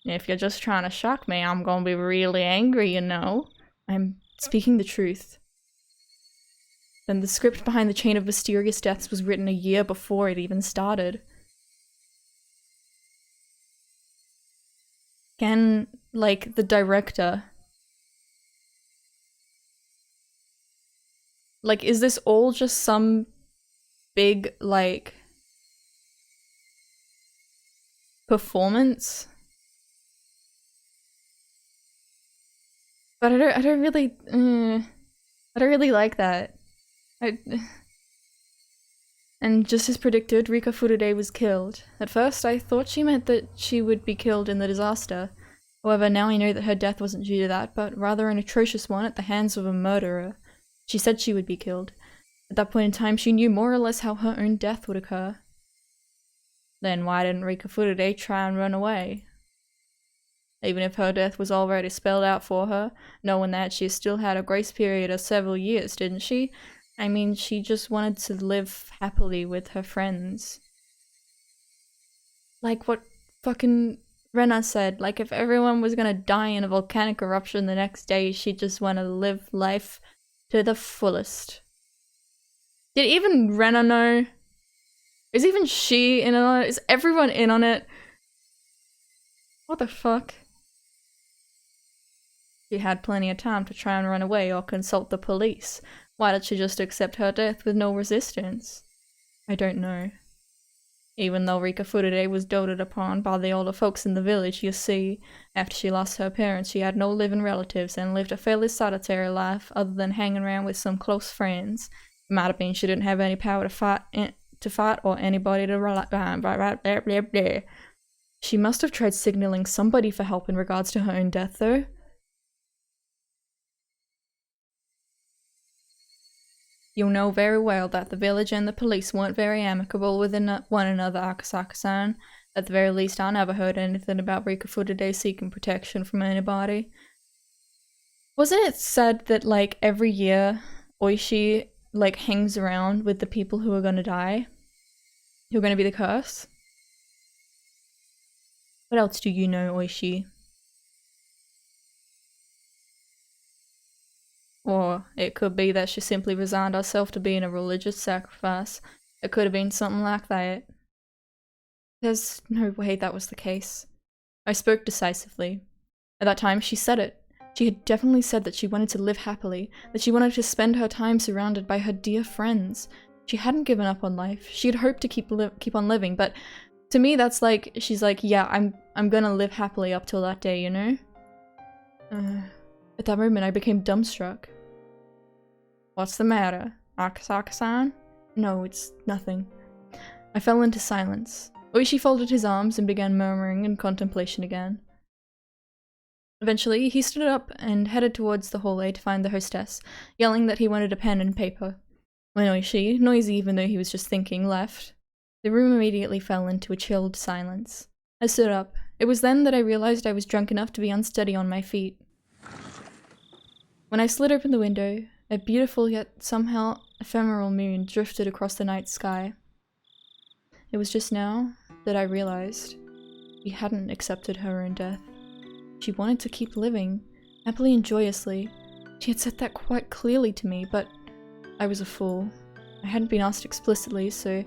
If you're just trying to shock me, I'm gonna be really angry, you know. I'm speaking the truth. Then the script behind the chain of mysterious deaths was written a year before it even started. Can, like, the director... Like, is this all just some big, like... performance? But I don't really like that. And just as predicted, Rika Furude was killed. At first, I thought she meant that she would be killed in the disaster. However, now I know that her death wasn't due to that, but rather an atrocious one at the hands of a murderer. She said she would be killed. At that point in time, she knew more or less how her own death would occur. Then why didn't Rika Furude try and run away? Even if her death was already spelled out for her, knowing that she still had a grace period of several years, didn't she? I mean, she just wanted to live happily with her friends. Like what fucking Rena said, like if everyone was gonna die in a volcanic eruption the next day, she'd just want to live life to the fullest. Did even Rena know? Is even she in on it? Is everyone in on it? What the fuck? She had plenty of time to try and run away or consult the police. Why did she just accept her death with no resistance? I don't know. Even though Rika Furude was doted upon by the older folks in the village, you see, after she lost her parents, she had no living relatives and lived a fairly solitary life other than hanging around with some close friends. It might have been she didn't have any power to fight or anybody to rely on. She must have tried signaling somebody for help in regards to her own death, though. You know very well that the village and the police weren't very amicable with one another, Akasaka-san. At the very least, I never heard anything about Rika Furude seeking protection from anybody. Wasn't it said that, like, every year, Oishi, like, hangs around with the people who are gonna die? Who are gonna be the curse? What else do you know, Oishi? Or it could be that she simply resigned herself to being a religious sacrifice. It could have been something like that. There's no way that was the case. I spoke decisively. At that time, she said it. She had definitely said that she wanted to live happily, that she wanted to spend her time surrounded by her dear friends. She hadn't given up on life. She had hoped to keep on living, but to me that's like, she's like, yeah, I'm gonna live happily up till that day, you know? At that moment, I became dumbstruck. What's the matter? Akasaka-san? No, it's nothing. I fell into silence. Oishi folded his arms and began murmuring in contemplation again. Eventually, he stood up and headed towards the hallway to find the hostess, yelling that he wanted a pen and paper. When Oishi, noisy even though he was just thinking, left, the room immediately fell into a chilled silence. I stood up. It was then that I realized I was drunk enough to be unsteady on my feet. When I slid open the window, a beautiful yet somehow ephemeral moon drifted across the night sky. It was just now that I realized he hadn't accepted her own death. She wanted to keep living, happily and joyously. She had said that quite clearly to me, but I was a fool. I hadn't been asked explicitly, so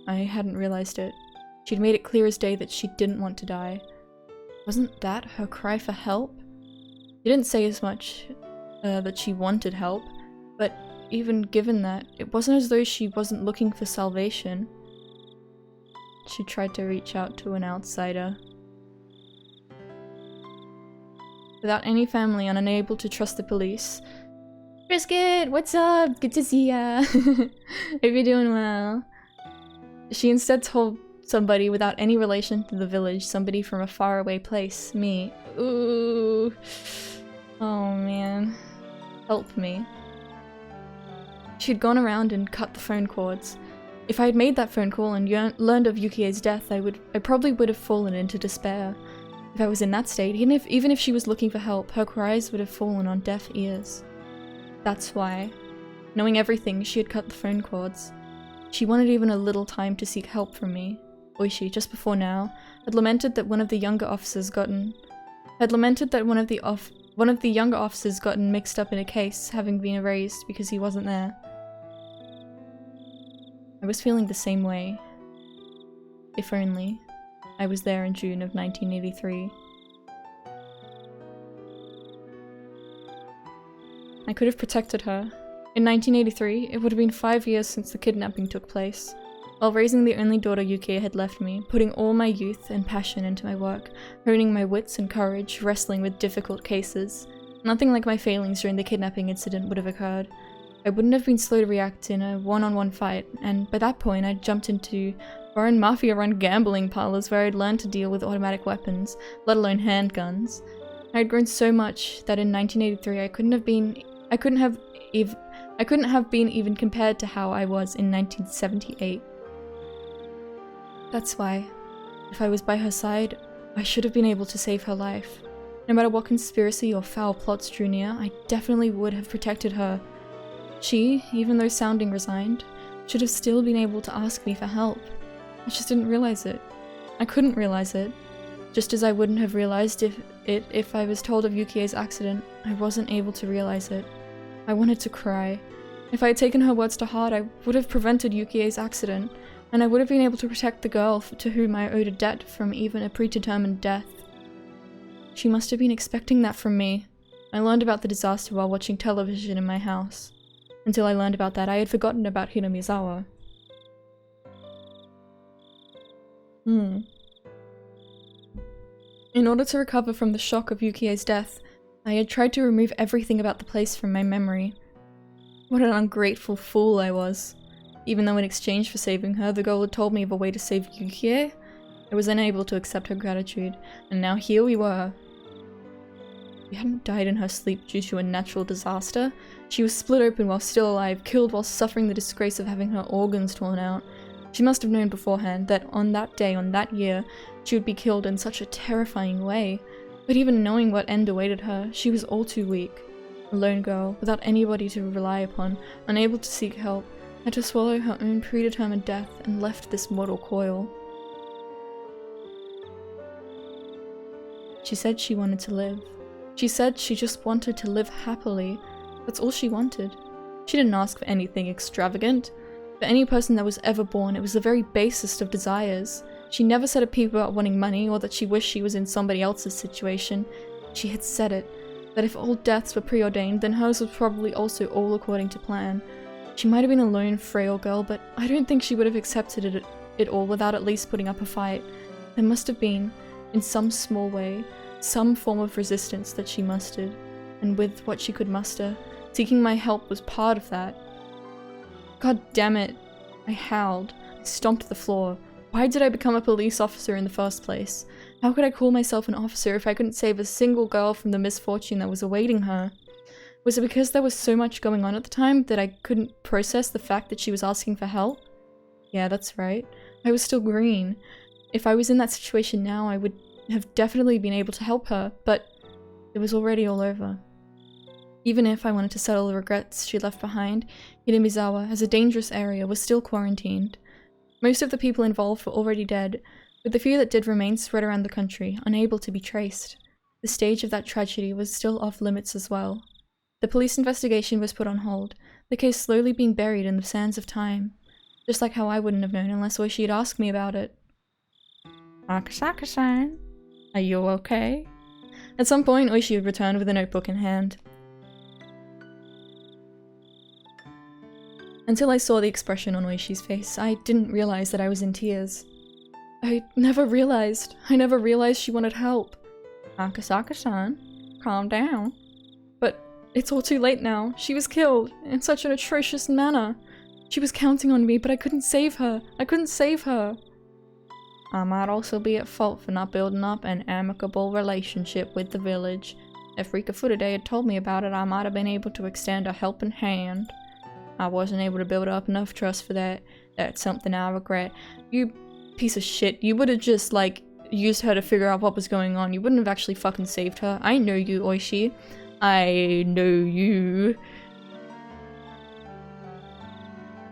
I hadn't realized it. She'd made it clear as day that she didn't want to die. Wasn't that her cry for help? She didn't say as much that she wanted help, but even given that, it wasn't as though she wasn't looking for salvation. She tried to reach out to an outsider. Without any family and unable to trust the police. Brisket, what's up? Good to see ya. Hope you're doing well. She instead told somebody without any relation to the village, somebody from a faraway place, me. Ooh. Oh man. Help me. She'd gone around and cut the phone cords. If I had made that phone call and learned of Yukie's death, I probably would have fallen into despair. If I was in that state, even if she was looking for help, her cries would have fallen on deaf ears. That's why, knowing everything, she had cut the phone cords. She wanted even a little time to seek help from me. Oishi, just before now, had lamented that one of the younger officers gotten mixed up in a case, having been erased because he wasn't there. I was feeling the same way. If only I was there in June of 1983. I could have protected her. In 1983, it would have been 5 years since the kidnapping took place. While raising the only daughter Yuki had left me, putting all my youth and passion into my work, honing my wits and courage, wrestling with difficult cases, nothing like my failings during the kidnapping incident would have occurred. I wouldn't have been slow to react in a one-on-one fight, and by that point I'd jumped into foreign mafia-run gambling parlors where I'd learned to deal with automatic weapons, let alone handguns. I had grown so much that in 1983 I couldn't have been even compared to how I was in 1978. That's why, if I was by her side, I should have been able to save her life. No matter what conspiracy or foul plots drew near, I definitely would have protected her. She, even though sounding resigned, should have still been able to ask me for help. I just didn't realize it. I couldn't realize it. Just as I wouldn't have realized if I was told of Yukie's accident, I wasn't able to realize it. I wanted to cry. If I had taken her words to heart, I would have prevented Yukie's accident, and I would have been able to protect the girl to whom I owed a debt from even a predetermined death. She must have been expecting that from me. I learned about the disaster while watching television in my house. Until I learned about that, I had forgotten about Hinamizawa. In order to recover from the shock of Yukie's death, I had tried to remove everything about the place from my memory. What an ungrateful fool I was. Even though in exchange for saving her, the girl had told me of a way to save Yukie, I was unable to accept her gratitude, and now here we were. She hadn't died in her sleep due to a natural disaster. She was split open while still alive, killed while suffering the disgrace of having her organs torn out. She must have known beforehand that on that day, on that year, she would be killed in such a terrifying way. But even knowing what end awaited her, she was all too weak. A lone girl, without anybody to rely upon, unable to seek help, had to swallow her own predetermined death and left this mortal coil. She said she wanted to live. She said she just wanted to live happily, That's all she wanted. She didn't ask for anything extravagant. For any person that was ever born, it was the very basest of desires. She never said a peep about wanting money or that she wished she was in somebody else's situation. She had said it, that if all deaths were preordained, then hers was probably also all according to plan. She might have been a lone, frail girl, but I don't think she would have accepted it all without at least putting up a fight. There must have been, in some small way, some form of resistance that she mustered, and with what she could muster, seeking my help was part of that. God damn it. I howled. I stomped the floor. Why did I become a police officer in the first place? How could I call myself an officer if I couldn't save a single girl from the misfortune that was awaiting her? Was it because there was so much going on at the time that I couldn't process the fact that she was asking for help? Yeah, that's right. I was still green. If I was in that situation now, I would have definitely been able to help her, but it was already all over. Even if I wanted to settle the regrets she left behind, Hinamizawa, as a dangerous area, was still quarantined. Most of the people involved were already dead, with the few that did remain spread around the country, unable to be traced. The stage of that tragedy was still off limits as well. The police investigation was put on hold, the case slowly being buried in the sands of time. Just like how I wouldn't have known unless Oishi had asked me about it. Akasaka-san, are you okay? At some point, Oishi would return with a notebook in hand. Until I saw the expression on Oishi's face, I didn't realize that I was in tears. I never realized she wanted help. Akasaka-san, calm down. But it's all too late now. She was killed in such an atrocious manner. She was counting on me, but I couldn't save her. I might also be at fault for not building up an amicable relationship with the village. If Rika Furude had told me about it, I might have been able to extend a helping hand. I wasn't able to build up enough trust for that. That's something I regret. You piece of shit. You would have just, used her to figure out what was going on. You wouldn't have actually fucking saved her. I know you, Oishi. I know you.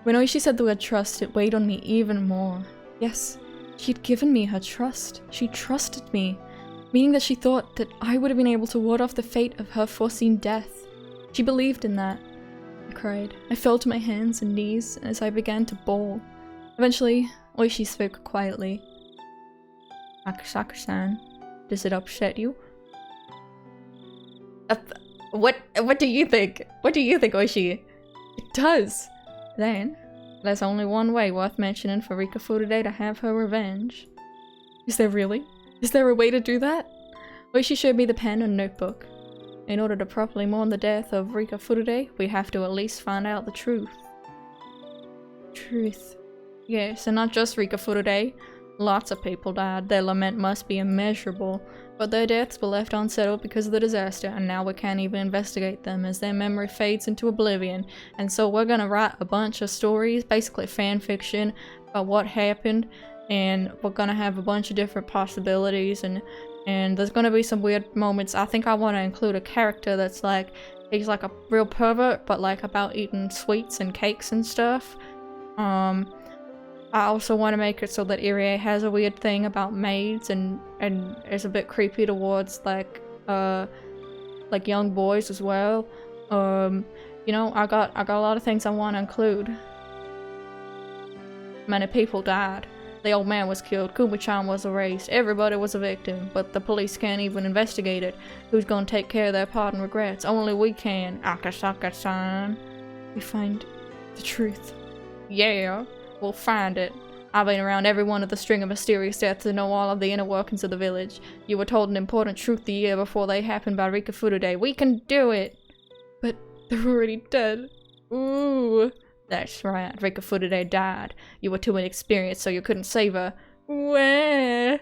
When Oishi said the word trust, it weighed on me even more. Yes, she'd given me her trust. She trusted me, meaning that she thought that I would have been able to ward off the fate of her foreseen death. She believed in that. I cried. I fell to my hands and knees as I began to bawl. Eventually, Oishi spoke quietly. Akasaka-san, does it upset you? What do you think? What do you think, Oishi? It does. Then, there's only one way worth mentioning for Rika Furude to have her revenge. Is there really? Is there a way to do that? Oishi showed me the pen and notebook. In order to properly mourn the death of Rika Furude, we have to at least find out the truth. Truth. Yes, and not just Rika Furude. Lots of people died. Their lament must be immeasurable, but their deaths were left unsettled because of the disaster, and now we can't even investigate them as their memory fades into oblivion. And so we're gonna write a bunch of stories, basically fan fiction, about what happened, and we're gonna have a bunch of different possibilities, and there's gonna be some weird moments. I think I want to include a character that's he's like a real pervert, but about eating sweets and cakes and stuff. I also want to make it so that Irie has a weird thing about maids and is a bit creepy towards young boys as well. You know, I got a lot of things I want to include. Many people died. The old man was killed, Kuma-chan was erased, everybody was a victim, but the police can't even investigate it. Who's gonna take care of their part and regrets? Only we can. Akasaka-san. We find the truth. Yeah. We'll find it. I've been around every one of the string of mysterious deaths to know all of the inner workings of the village. You were told an important truth the year before they happened by Rika Furude. We can do it! But they're already dead. Ooh. That's right. Rika Furude died. You were too inexperienced, so you couldn't save her. Where?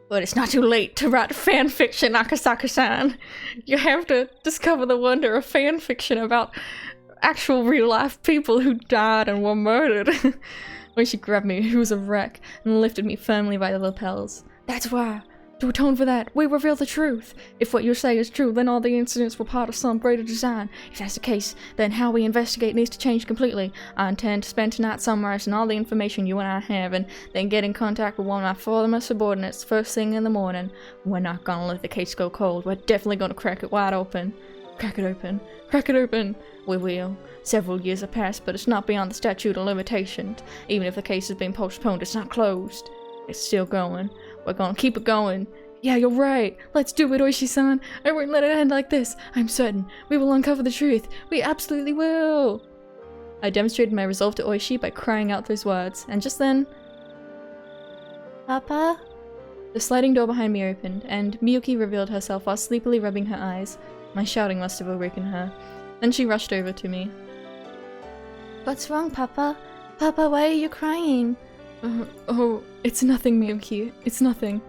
But it's not too late to write fanfiction, Akasaka-san. You have to discover the wonder of fanfiction about actual real-life people who died and were murdered. When she grabbed me, who was a wreck, and lifted me firmly by the lapels. That's why. To atone for that, we reveal the truth. If what you say is true, then all the incidents were part of some greater design. If that's the case, then how we investigate needs to change completely. I intend to spend tonight summarizing all the information you and I have, and then get in contact with one of my former subordinates first thing in the morning. We're not gonna let the case go cold. We're definitely gonna crack it wide open. Crack it open. Crack it open! We will. Several years have passed, but it's not beyond the statute of limitations. Even if the case has been postponed, it's not closed. It's still going. We're gonna keep it going. Yeah, you're right. Let's do it, Oishi-san. I won't let it end like this. I'm certain. We will uncover the truth. We absolutely will. I demonstrated my resolve to Oishi by crying out those words, and just then... Papa? The sliding door behind me opened, and Miyuki revealed herself while sleepily rubbing her eyes. My shouting must have awakened her. Then she rushed over to me. What's wrong, Papa? Papa, why are you crying? Oh, it's nothing, Miyuki. It's nothing.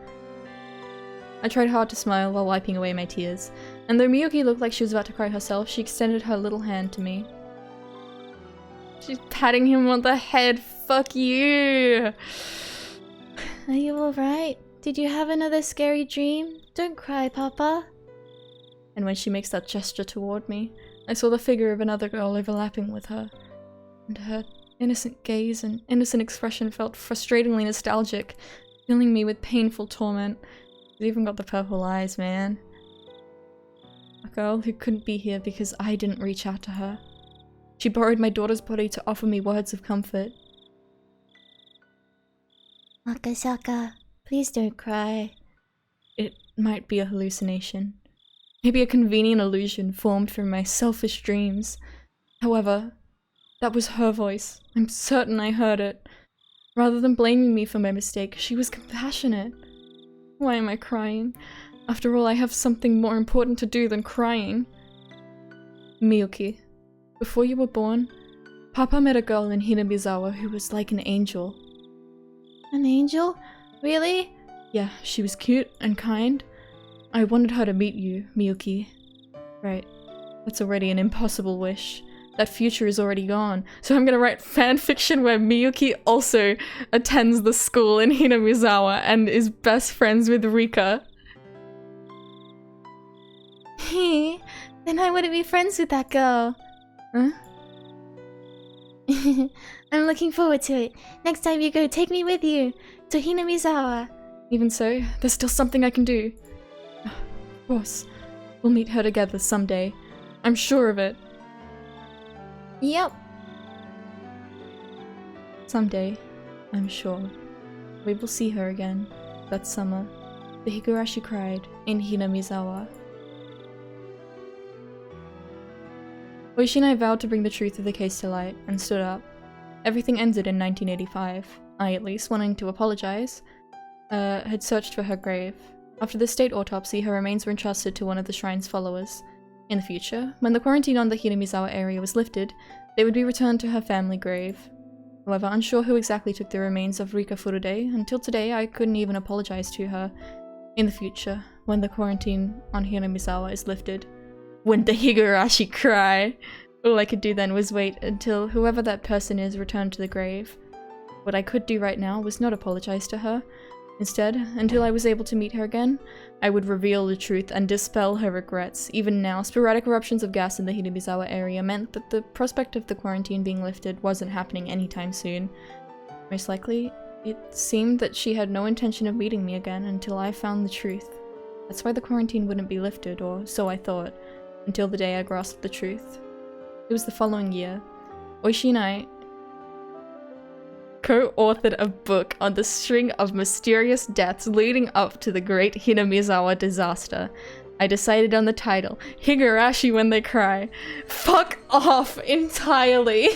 I tried hard to smile while wiping away my tears, and though Miyuki looked like she was about to cry herself, she extended her little hand to me. She's patting him on the head. Fuck you! Are you alright? Did you have another scary dream? Don't cry, Papa. And when she makes that gesture toward me, I saw the figure of another girl overlapping with her, and her innocent gaze and innocent expression felt frustratingly nostalgic, filling me with painful torment. She's even got the purple eyes, man. A girl who couldn't be here because I didn't reach out to her. She borrowed my daughter's body to offer me words of comfort. Akasaka, please don't cry. It might be a hallucination. Maybe a convenient illusion formed from my selfish dreams. However, that was her voice. I'm certain I heard it. Rather than blaming me for my mistake, she was compassionate. Why am I crying? After all, I have something more important to do than crying. Miyuki, before you were born, Papa met a girl in Hinamizawa who was like an angel. An angel? Really? Yeah, she was cute and kind. I wanted her to meet you, Miyuki. Right, that's already an impossible wish. That future is already gone, so I'm gonna write fanfiction where Miyuki also attends the school in Hinamizawa and is best friends with Rika. Hey, then I wouldn't be friends with that girl. Huh? I'm looking forward to it. Next time you go, take me with you to Hinamizawa. Even so, there's still something I can do. Of course, we'll meet her together someday. I'm sure of it. Yep. Someday, I'm sure, we will see her again. That summer, the Higurashi cried in Hinamizawa. Oishi and I vowed to bring the truth of the case to light, and stood up. Everything ended in 1985. I, at least, wanting to apologize, had searched for her grave. After the state autopsy, her remains were entrusted to one of the shrine's followers. In the future, when the quarantine on the Hinamizawa area was lifted, they would be returned to her family grave. However, unsure who exactly took the remains of Rika Furude, until today I couldn't even apologize to her. In the future, when the quarantine on Hinamizawa is lifted, when the Higurashi cry, all I could do then was wait until whoever that person is returned to the grave. What I could do right now was not apologize to her. Instead, until I was able to meet her again, I would reveal the truth and dispel her regrets. Even now, sporadic eruptions of gas in the Hinamizawa area meant that the prospect of the quarantine being lifted wasn't happening anytime soon. Most likely, it seemed that she had no intention of meeting me again until I found the truth. That's why the quarantine wouldn't be lifted, or so I thought, until the day I grasped the truth. It was the following year. Oishi and I co-authored a book on the string of mysterious deaths leading up to the great Hinamizawa disaster. I decided on the title, Higurashi When They Cry. Fuck off entirely!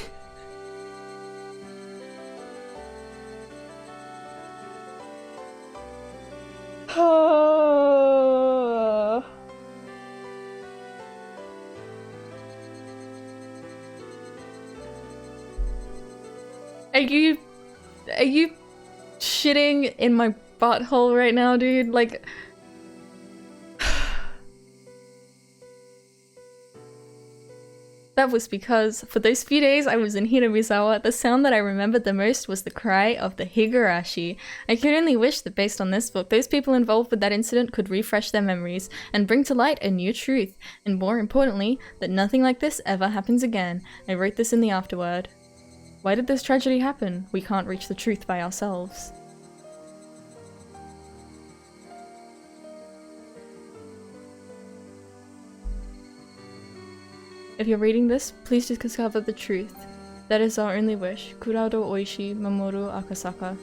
Are you shitting in my butthole right now, dude? Like... That was because, for those few days I was in Hinamizawa, the sound that I remembered the most was the cry of the Higurashi. I could only wish that based on this book, those people involved with that incident could refresh their memories and bring to light a new truth, and more importantly, that nothing like this ever happens again. I wrote this in the afterword. Why did this tragedy happen? We can't reach the truth by ourselves. If you're reading this, please discover the truth. That is our only wish. Kurado oishi mamoru Akasaka.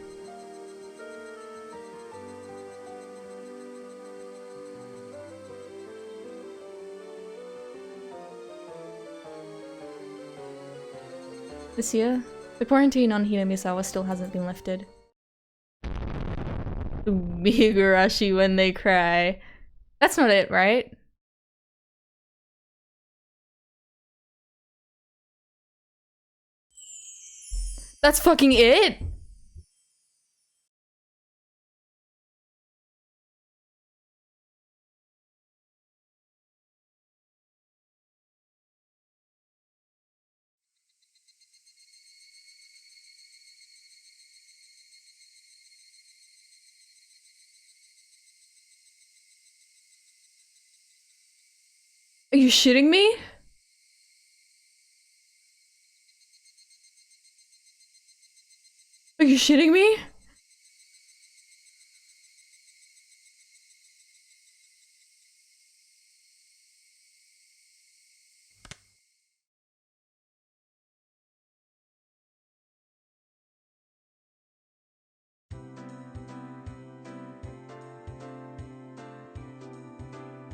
This year, the quarantine on Hinamisawa still hasn't been lifted. Higurashi when they cry. That's not it, right? That's fucking it? Are you shitting me? Are you shitting me?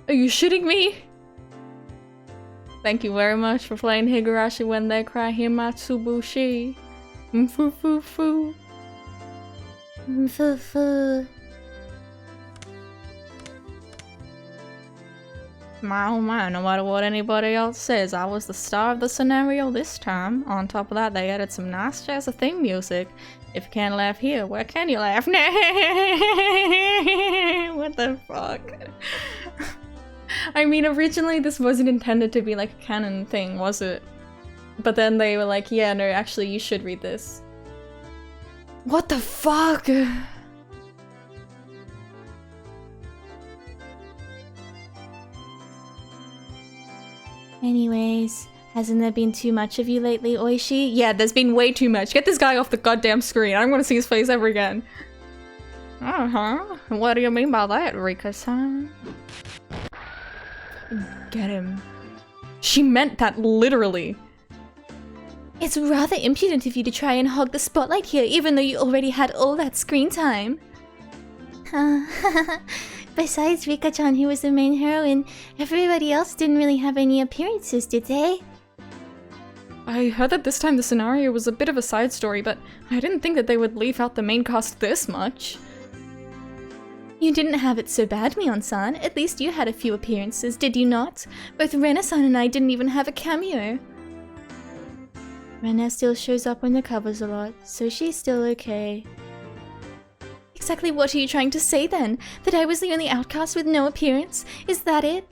Are you shitting me? Thank you very much for playing Higurashi when they cry Himatsubushi. Mfufufu. Mfufu. Oh my, no matter what anybody else says, I was the star of the scenario this time. On top of that, they added some nice jazz theme music. If you can't laugh here, where can you laugh? What the fuck? I mean, originally this wasn't intended to be like a canon thing, was it? But then they were like, yeah, no, actually you should read this. What the fuck? Anyways, hasn't there been too much of you lately, Oishi? Yeah, there's been way too much. Get this guy off the goddamn screen. I don't want to see his face ever again. Uh-huh. What do you mean by that, Rika-san? Get him. She meant that literally. It's rather impudent of you to try and hog the spotlight here, even though you already had all that screen time. Besides Rika-chan, who was the main heroine, everybody else didn't really have any appearances, did they? I heard that this time the scenario was a bit of a side story, but I didn't think that they would leave out the main cast this much. You didn't have it so bad, Mion-san. At least you had a few appearances, did you not? Both Rena-san and I didn't even have a cameo. Rena still shows up on the covers a lot, so she's still okay. Exactly what are you trying to say then? That I was the only outcast with no appearance? Is that it?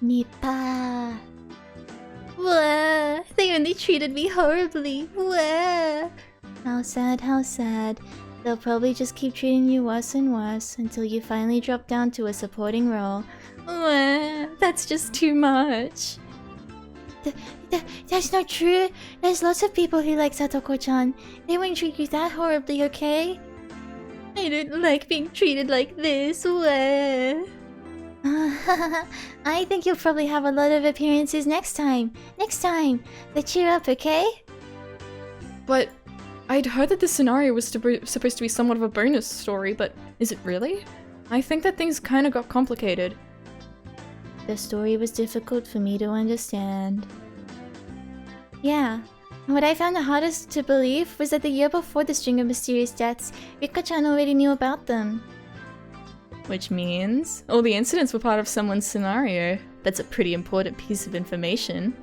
Nipa. Wah, they only treated me horribly. Wah. How sad, how sad. They'll probably just keep treating you worse and worse until you finally drop down to a supporting role. Wah, that's just too much. That's not true. There's lots of people who like Satoko-chan. They won't treat you that horribly, okay? I don't like being treated like this. I think you'll probably have a lot of appearances next time. Next time. But cheer up, okay? But I'd heard that this scenario was supposed to be somewhat of a bonus story, but is it really? I think that things kind of got complicated. The story was difficult for me to understand. Yeah. What I found the hardest to believe was that the year before the string of mysterious deaths, Rika-chan already knew about them. Which means all the incidents were part of someone's scenario. That's a pretty important piece of information.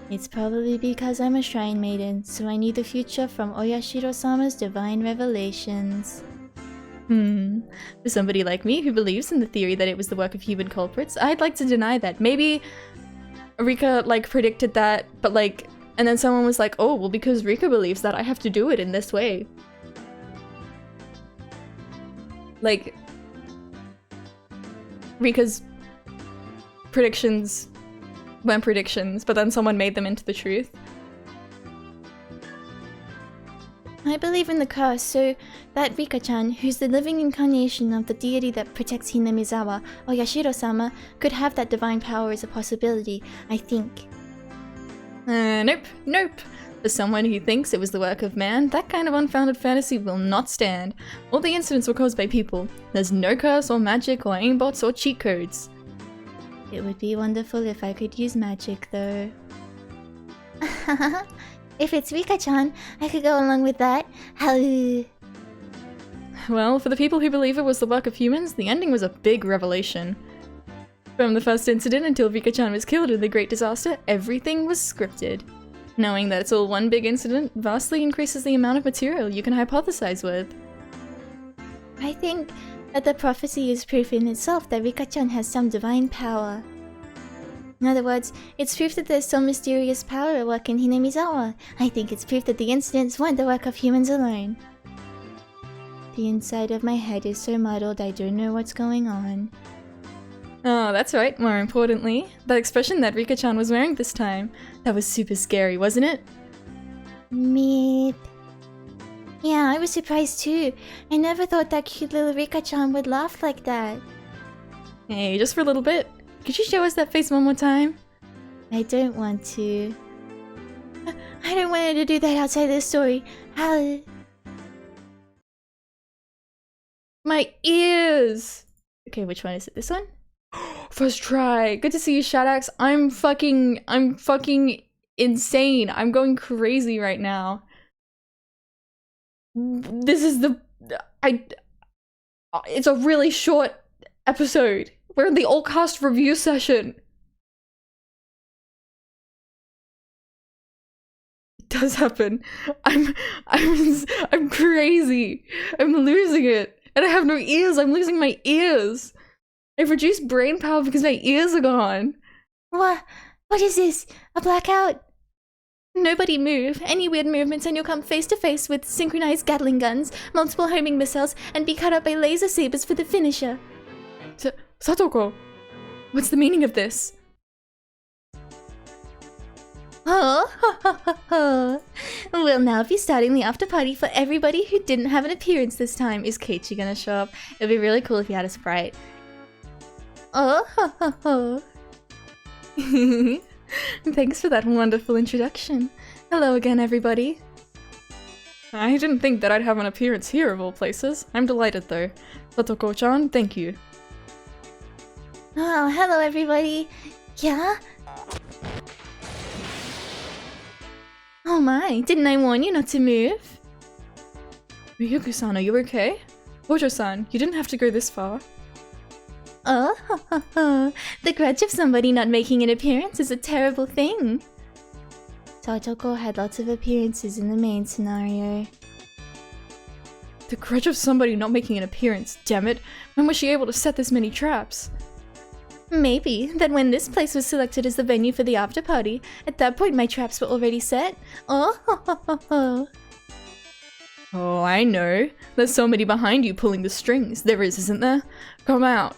It's probably because I'm a shrine maiden, so I knew the future from Oyashiro-sama's divine revelations. For somebody like me who believes in the theory that it was the work of human culprits, I'd like to deny that. Maybe Rika, like, predicted that, but, like, and then someone was like, oh, well, because Rika believes that, I have to do it in this way. Like, Rika's predictions weren't predictions, but then someone made them into the truth. I believe in the curse, so that Rika-chan, who's the living incarnation of the deity that protects Hinamizawa, or Yashiro-sama, could have that divine power as a possibility, I think. Nope. For someone who thinks it was the work of man, that kind of unfounded fantasy will not stand. All the incidents were caused by people. There's no curse or magic or aimbots or cheat codes. It would be wonderful if I could use magic, though. If it's Rika-chan, I could go along with that. Well, for the people who believe it was the work of humans, the ending was a big revelation. From the first incident until Rika-chan was killed in the Great Disaster, everything was scripted. Knowing that it's all one big incident vastly increases the amount of material you can hypothesize with. I think that the prophecy is proof in itself that Rika-chan has some divine power. In other words, it's proof that there's some mysterious power at work in Hinamizawa. I think it's proof that the incidents weren't the work of humans alone. The inside of my head is so muddled I don't know what's going on. Oh, that's right. More importantly, that expression that Rika-chan was wearing this time. That was super scary, wasn't it? Meep. Yeah, I was surprised too. I never thought that cute little Rika-chan would laugh like that. Hey, just for a little bit. Could you show us that face one more time? I don't want to. I don't want her to do that outside the story. My ears! Okay, which one is it? This one? First try. Good to see you, Shadax. I'm fucking insane. I'm going crazy right now. This is it's a really short episode. We're in the all cast review session. It does happen. I'm crazy. I'm losing it. And I have no ears. I'm losing my ears. I've reduced brain power because my ears are gone. What is this? A blackout? Nobody move. Any weird movements and you'll come face to face with synchronized Gatling guns, multiple homing missiles, and be cut up by laser sabers for the finisher. Satoko, what's the meaning of this? Oh, we'll now be starting the after party for everybody who didn't have an appearance this time. Is Keiichi gonna show up? It'd be really cool if he had a sprite. Oh, Thanks for that wonderful introduction. Hello again, everybody. I didn't think that I'd have an appearance here of all places. I'm delighted though. Satoko-chan, thank you. Oh, hello everybody. Yeah? Oh my, didn't I warn you not to move? Ryuku-san, are you okay? Hojo-san, you didn't have to go this far. Oh, the grudge of somebody not making an appearance is a terrible thing. Satoko had lots of appearances in the main scenario. The grudge of somebody not making an appearance, damn it. When was she able to set this many traps? Maybe that when this place was selected as the venue for the after party, at that point my traps were already set. Oh, Oh, I know. There's somebody behind you pulling the strings. There is, isn't there? Come out.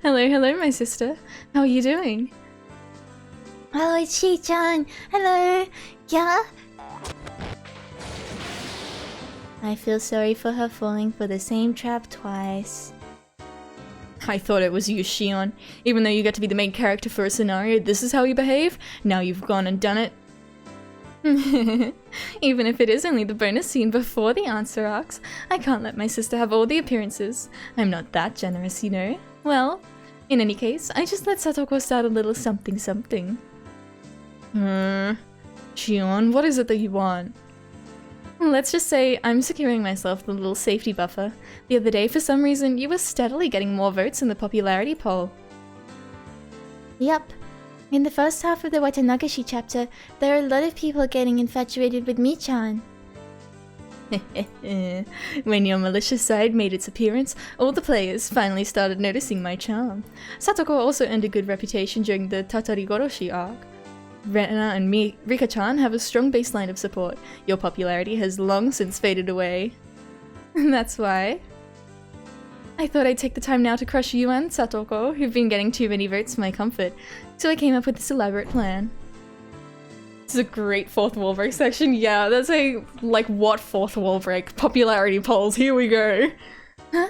Hello, my sister. How are you doing? Hello, it's Shi-chan. Hello. Yeah? I feel sorry for her falling for the same trap twice. I thought it was you, Shion. Even though you get to be the main character for a scenario, this is how you behave? Now you've gone and done it. Even if it is only the bonus scene before the answer arcs, I can't let my sister have all the appearances. I'm not that generous, you know. Well, in any case, I just let Satoko start a little something. Shion, what is it that you want? Let's just say I'm securing myself the little safety buffer. The other day, for some reason, you were steadily getting more votes in the popularity poll. Yep. In the first half of the Watanagashi chapter, there are a lot of people getting infatuated with Mi-chan. When your malicious side made its appearance, all the players finally started noticing my charm. Satoko also earned a good reputation during the Tatarigoroshi arc. Rena and Rika-chan have a strong baseline of support. Your popularity has long since faded away. That's why I thought I'd take the time now to crush you and Satoko, who've been getting too many votes for my comfort, so I came up with this elaborate plan. This is a great fourth wall break section. Yeah, that's a, like, what fourth wall break? Popularity polls, here we go. Huh?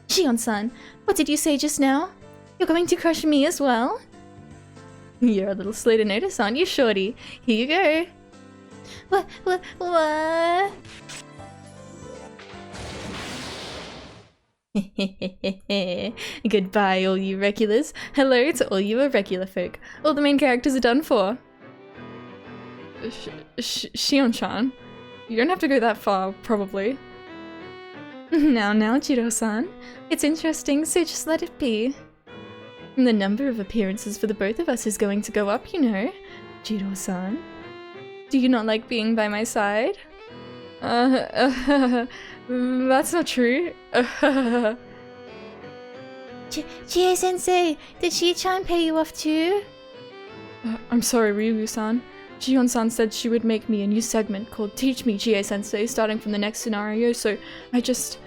Shion-san, what did you say just now? You're going to crush me as well? You're a little slow to notice, aren't you, shorty? Here you go. What? Goodbye, all you regulars. Hello to all you irregular folk. All the main characters are done for. Shion-chan, you don't have to go that far, probably. Now, Jiro-san. It's interesting, so just let it be. The number of appearances for the both of us is going to go up, you know. Jiro-san. Do you not like being by my side? That's not true. Chie-sensei, did Shi-chan pay you off too? I'm sorry, Ryugu-san. Shion-san said she would make me a new segment called Teach Me, Chie-sensei, starting from the next scenario, so I just...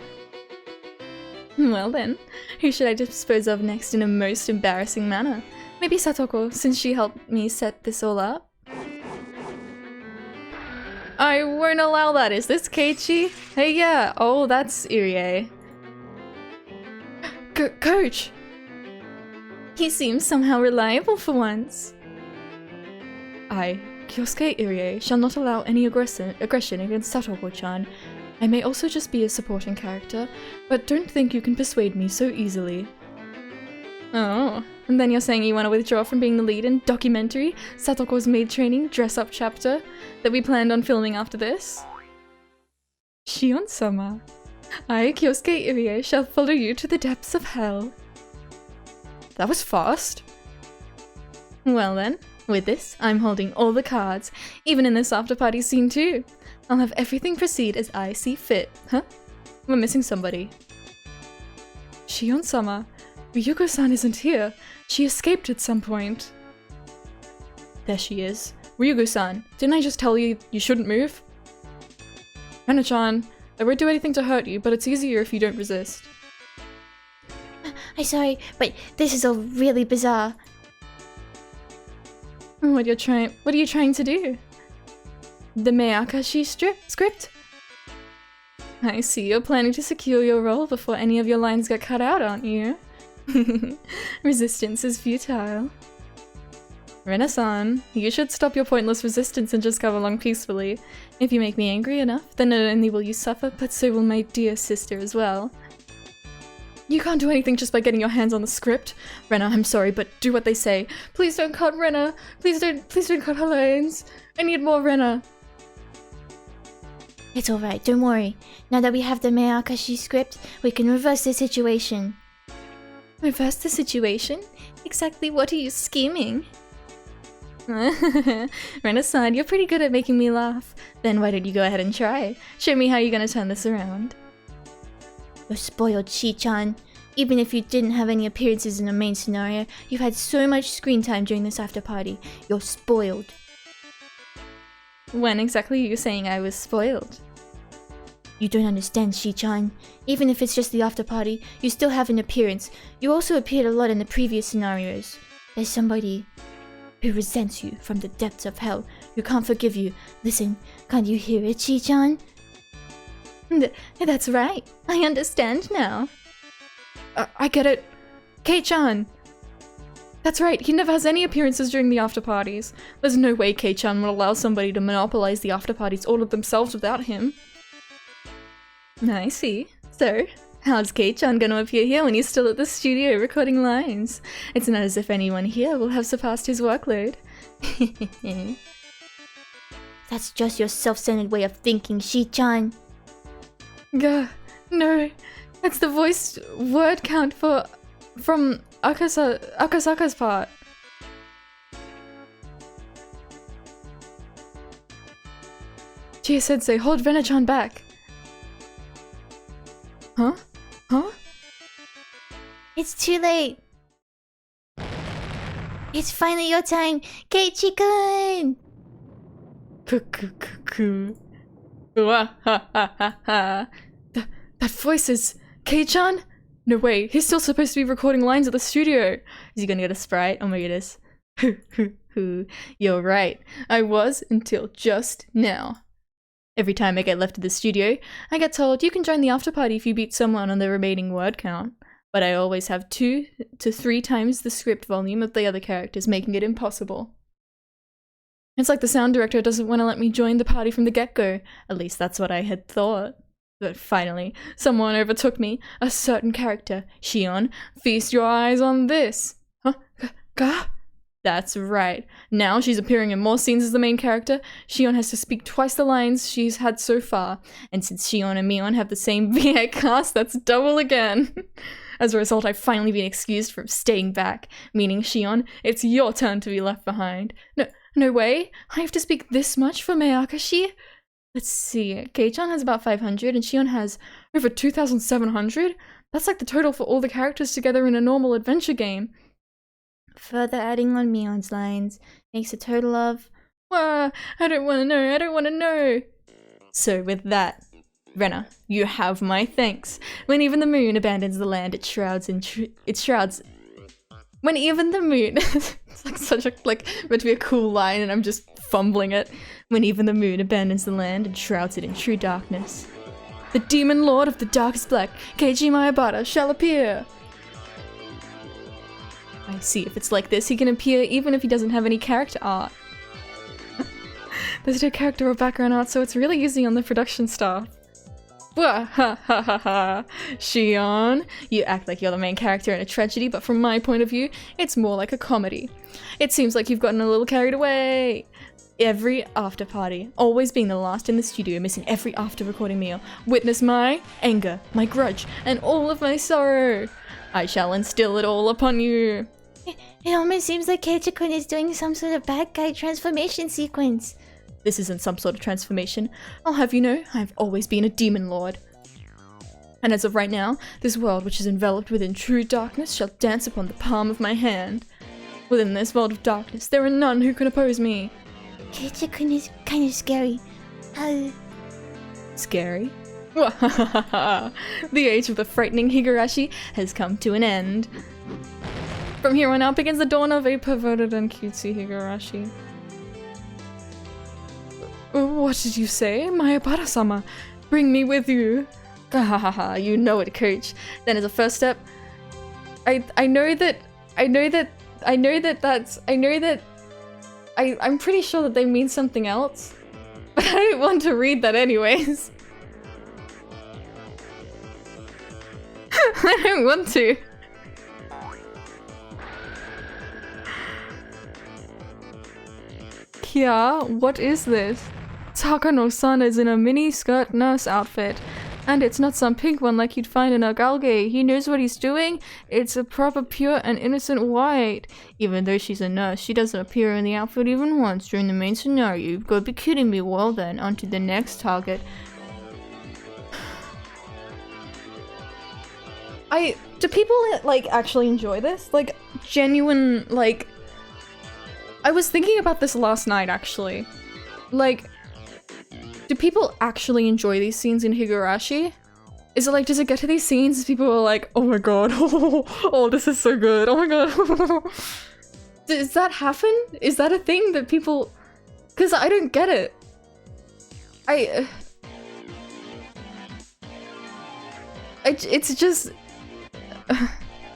Well then, who should I dispose of next in a most embarrassing manner? Maybe Satoko, since she helped me set this all up? I won't allow that. Is this Keiichi? Hey, yeah. Oh, that's Irie. Coach! He seems somehow reliable for once. I, Kyosuke Irie, shall not allow any aggression against Satoko-chan. I may also just be a supporting character, but don't think you can persuade me so easily. Oh, and then you're saying you want to withdraw from being the lead in documentary Satoko's maid training dress-up chapter that we planned on filming after this? Shion-sama, I, Kyosuke Irie, shall follow you to the depths of hell. That was fast. Well then, with this, I'm holding all the cards, even in this after-party scene too. I'll have everything proceed as I see fit. Huh? We're missing somebody. Shion-sama, Ryuko-san isn't here. She escaped at some point. There she is. Ryuko-san, didn't I just tell you you shouldn't move? Rena-chan, I won't do anything to hurt you, but it's easier if you don't resist. I'm sorry, but this is all really bizarre. What are you trying to do? The Meakashi script? I see you're planning to secure your role before any of your lines get cut out, aren't you? Resistance is futile. Rena-san, you should stop your pointless resistance and just come along peacefully. If you make me angry enough, then not only will you suffer, but so will my dear sister as well. You can't do anything just by getting your hands on the script. Rena, I'm sorry, but do what they say. Please don't cut Rena. Please don't cut her lines. I need more Rena. It's alright, don't worry. Now that we have the Meakashi script, we can reverse the situation. Reverse the situation? Exactly what are you scheming? Rena-san, you're pretty good at making me laugh. Then why don't you go ahead and try? Show me how you're gonna turn this around. You're spoiled, Shi-chan. Even if you didn't have any appearances in the main scenario, you've had so much screen time during this after party. You're spoiled. When exactly are you saying I was spoiled? You don't understand, Shi-chan. Even if it's just the after party, you still have an appearance. You also appeared a lot in the previous scenarios. There's somebody who resents you from the depths of hell, who can't forgive you. Listen, can't you hear it, Shi-chan? That's right. I understand now. I get it. Kei-chan! That's right, he never has any appearances during the after parties. There's no way Kei-chan would allow somebody to monopolize the after parties all of themselves without him. I see. So, how's Kei-chan gonna appear here when he's still at the studio recording lines? It's not as if anyone here will have surpassed his workload. That's just your self-centered way of thinking, Shi-chan. Gah, no. That's the voiced word count from Akasaka's part. Chie-sensei, hold Rena-chan back. Huh? Huh? It's too late. It's finally your time, Keiichi-kun! That voice is Kei-chan? No way, he's still supposed to be recording lines at the studio. Is he gonna get a sprite? Oh my goodness. You're right. I was until just now. Every time I get left at the studio, I get told you can join the after party if you beat someone on the remaining word count. But I always have 2 to 3 times the script volume of the other characters, making it impossible. It's like the sound director doesn't want to let me join the party from the get-go. At least that's what I had thought. But finally, someone overtook me. A certain character. Shion, feast your eyes on this. Huh? Gah? That's right. Now she's appearing in more scenes as the main character. Shion has to speak twice the lines she's had so far. And since Shion and Mion have the same VA cast, that's double again. As a result, I've finally been excused from staying back. Meaning, Shion, it's your turn to be left behind. No way. I have to speak this much for Mayakashi? Let's see. Kei-chan has about 500 and Shion has over 2,700? That's like the total for all the characters together in a normal adventure game. Further adding on Mion's lines makes a total of... Wah, I don't want to know. So with that, Renna, you have my thanks. When even the moon abandons the land, it shrouds... When even the moon... It's like such a, meant to be a cool line and I'm just fumbling it. When even the moon abandons the land and shrouds it in true darkness. The demon lord of the darkest black, Keiji Mayabata, shall appear. I see, if it's like this, he can appear even if he doesn't have any character art. There's no character or background art, so it's really easy on the production staff. Shion, you act like you're the main character in a tragedy, but from my point of view, it's more like a comedy. It seems like you've gotten a little carried away. Every after party, always being the last in the studio, missing every after recording meal. Witness my anger, my grudge, and all of my sorrow. I shall instill it all upon you. It almost seems like Keiichi-kun is doing some sort of bad guy transformation sequence. This isn't some sort of transformation. I'll have you know, I've always been a demon lord. And as of right now, this world which is enveloped within true darkness shall dance upon the palm of my hand. Within this world of darkness, there are none who can oppose me. Keiichi-kun is kind of scary. Scary? The age of the frightening Higurashi has come to an end. From here on out begins the dawn of a perverted and cutesy Higurashi. What did you say? Mayabata-sama, bring me with you. You know it, coach. Then as a first step, I'm pretty sure that they mean something else. But I don't want to read that anyways. I don't want to. Kia, what is this? Takano-san is in a mini-skirt nurse outfit. And it's not some pink one like you'd find in a galge. He knows what he's doing. It's a proper pure and innocent white. Even though she's a nurse, she doesn't appear in the outfit even once during the main scenario. You've got to be kidding me. Well then, on to the next target. Do people, actually enjoy this? Genuine, I was thinking about this last night, actually. Do people actually enjoy these scenes in Higurashi? Is it does it get to these scenes people are like, oh my god, oh this is so good, oh my god. Does that happen? Is that a thing that people... Because I don't get it. It's just...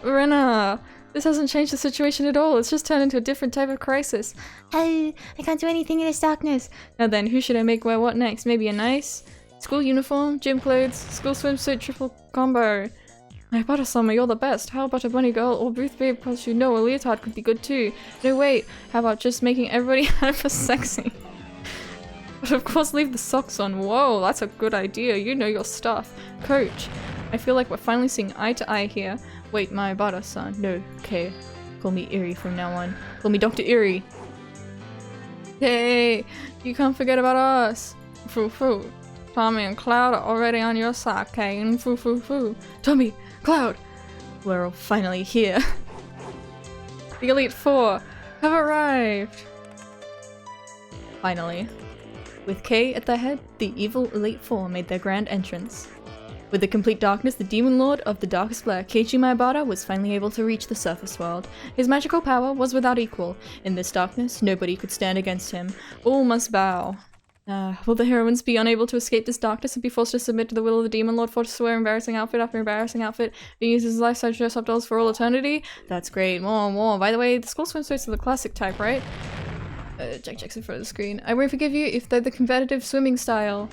Renna, this hasn't changed the situation at all. It's just turned into a different type of crisis. I can't do anything in this darkness. Now then, who should I make wear what next? Maybe a nice school uniform, gym clothes, school swimsuit, triple combo. Mayabata-sama, you're the best. How about a bunny girl or Booth babe? Because you know a leotard could be good too. No wait, how about just making everybody hyper sexy? But of course leave the socks on. Whoa, that's a good idea. You know your stuff. Coach, I feel like we're finally seeing eye to eye here. Wait, Mayabata-san. No, okay. Call me Eri from now on. Call me Dr. Eri. Hey, you can't forget about us. Foo-foo. Tommy and Cloud are already on your side, okay? And foo-foo-foo. Tommy, Cloud, we're all finally here. The Elite Four have arrived. Finally. With Kei at their head, the evil Elite Four made their grand entrance. With the complete darkness, the demon lord of the darkest flare, Keiichi Maebara, was finally able to reach the surface world. His magical power was without equal. In this darkness, nobody could stand against him. All must bow. Will the heroines be unable to escape this darkness and be forced to submit to the will of the demon lord, forced to wear embarrassing outfit after embarrassing outfit, being used as life-size dress-up dolls for all eternity? That's great. More. By the way, the school swimsuits are the classic type, right? Jack checks in front of the screen. I won't forgive you if they're the competitive swimming style.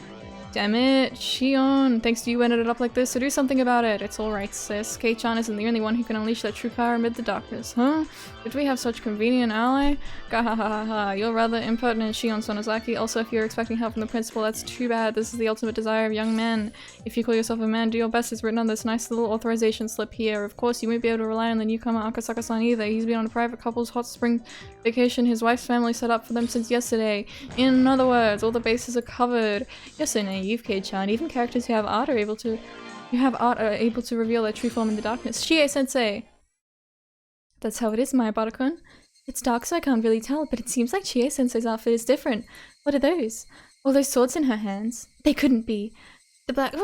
Damn it, Shion. Thanks to you ended it up like this, so do something about it. It's alright, sis. Kei-chan isn't the only one who can unleash that true power amid the darkness. Huh? Did we have such convenient ally? Gahahaha. You're rather impertinent, Shion Sonozaki. Also, if you're expecting help from the principal, that's too bad. This is the ultimate desire of young men. If you call yourself a man, do your best. It's written on this nice little authorization slip here. Of course, you won't be able to rely on the newcomer Akasaka-san either. He's been on a private couple's hot spring vacation his wife's family set up for them since yesterday. In other words, all the bases are covered. You're so naive, Kei-chan. Even characters who have art are able to reveal their true form in the darkness. Chie-sensei! That's how it is, Maebara-kun. It's dark, so I can't really tell, but it seems like Chie-sensei's outfit is different. What are those? All those swords in her hands. They couldn't be. The black—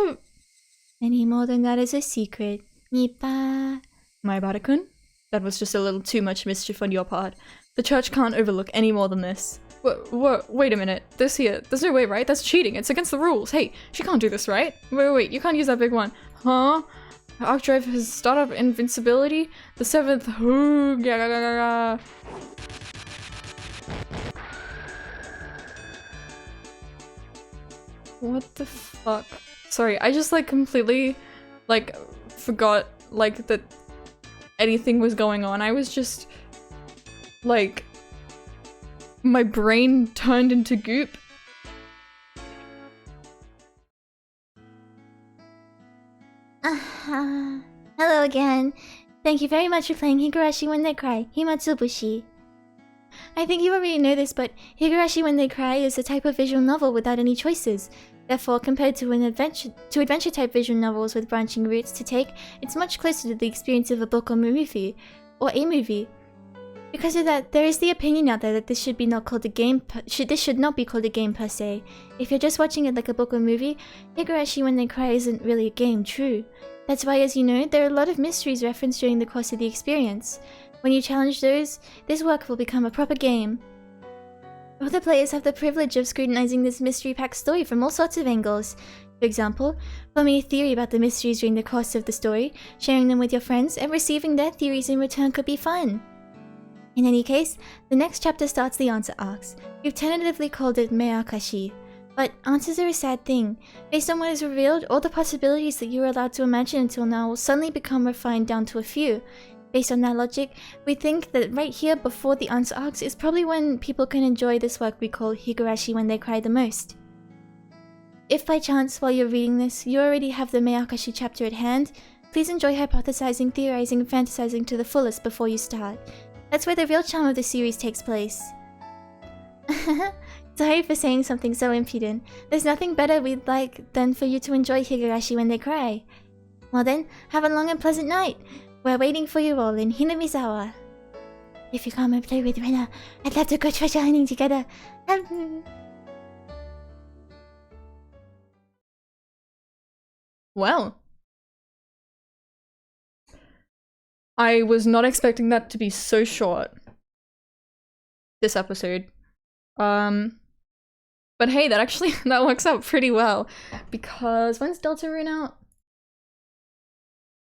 Any more than that is a secret. Nippa. Maebara-kun? That was just a little too much mischief on your part. The church can't overlook any more than this. Wait a minute. This here, there's no way, right? That's cheating. It's against the rules. Hey, she can't do this, right? Wait, you can't use that big one. Huh? Arcdrive has startup invincibility? The 7th. What the fuck? Sorry, I just like completely like forgot like that anything was going on. I was just like my brain turned into goop. Hello again. Thank you very much for playing Higurashi When They Cry, Himatsubushi. I think you already know this, but Higurashi When They Cry is a type of visual novel without any choices. Therefore, compared to adventure-type visual novels with branching routes to take, it's much closer to the experience of a book or movie, Because of that, there is the opinion out there that this should not be called a game per se. If you're just watching it like a book or movie, Higurashi When They Cry isn't really a game, true. That's why, as you know, there are a lot of mysteries referenced during the course of the experience. When you challenge those, this work will become a proper game. All the players have the privilege of scrutinizing this mystery-packed story from all sorts of angles. For example, forming a theory about the mysteries during the course of the story, sharing them with your friends, and receiving their theories in return could be fun. In any case, the next chapter starts the answer arcs. We've tentatively called it Meakashi. But answers are a sad thing. Based on what is revealed, all the possibilities that you were allowed to imagine until now will suddenly become refined down to a few. Based on that logic, we think that right here before the answer arcs is probably when people can enjoy this work we call Higurashi When They Cry the most. If by chance, while you're reading this, you already have the Meakashi chapter at hand, please enjoy hypothesizing, theorizing, and fantasizing to the fullest before you start. That's where the real charm of the series takes place. Sorry for saying something so impudent. There's nothing better we'd like than for you to enjoy Higurashi When They Cry. Well then, have a long and pleasant night. We're waiting for you all in Hinamizawa. If you come and play with Rena, I'd love to go treasure hunting together. Well, I was not expecting that to be so short, this episode. But hey, that works out pretty well, because when's Deltarune out?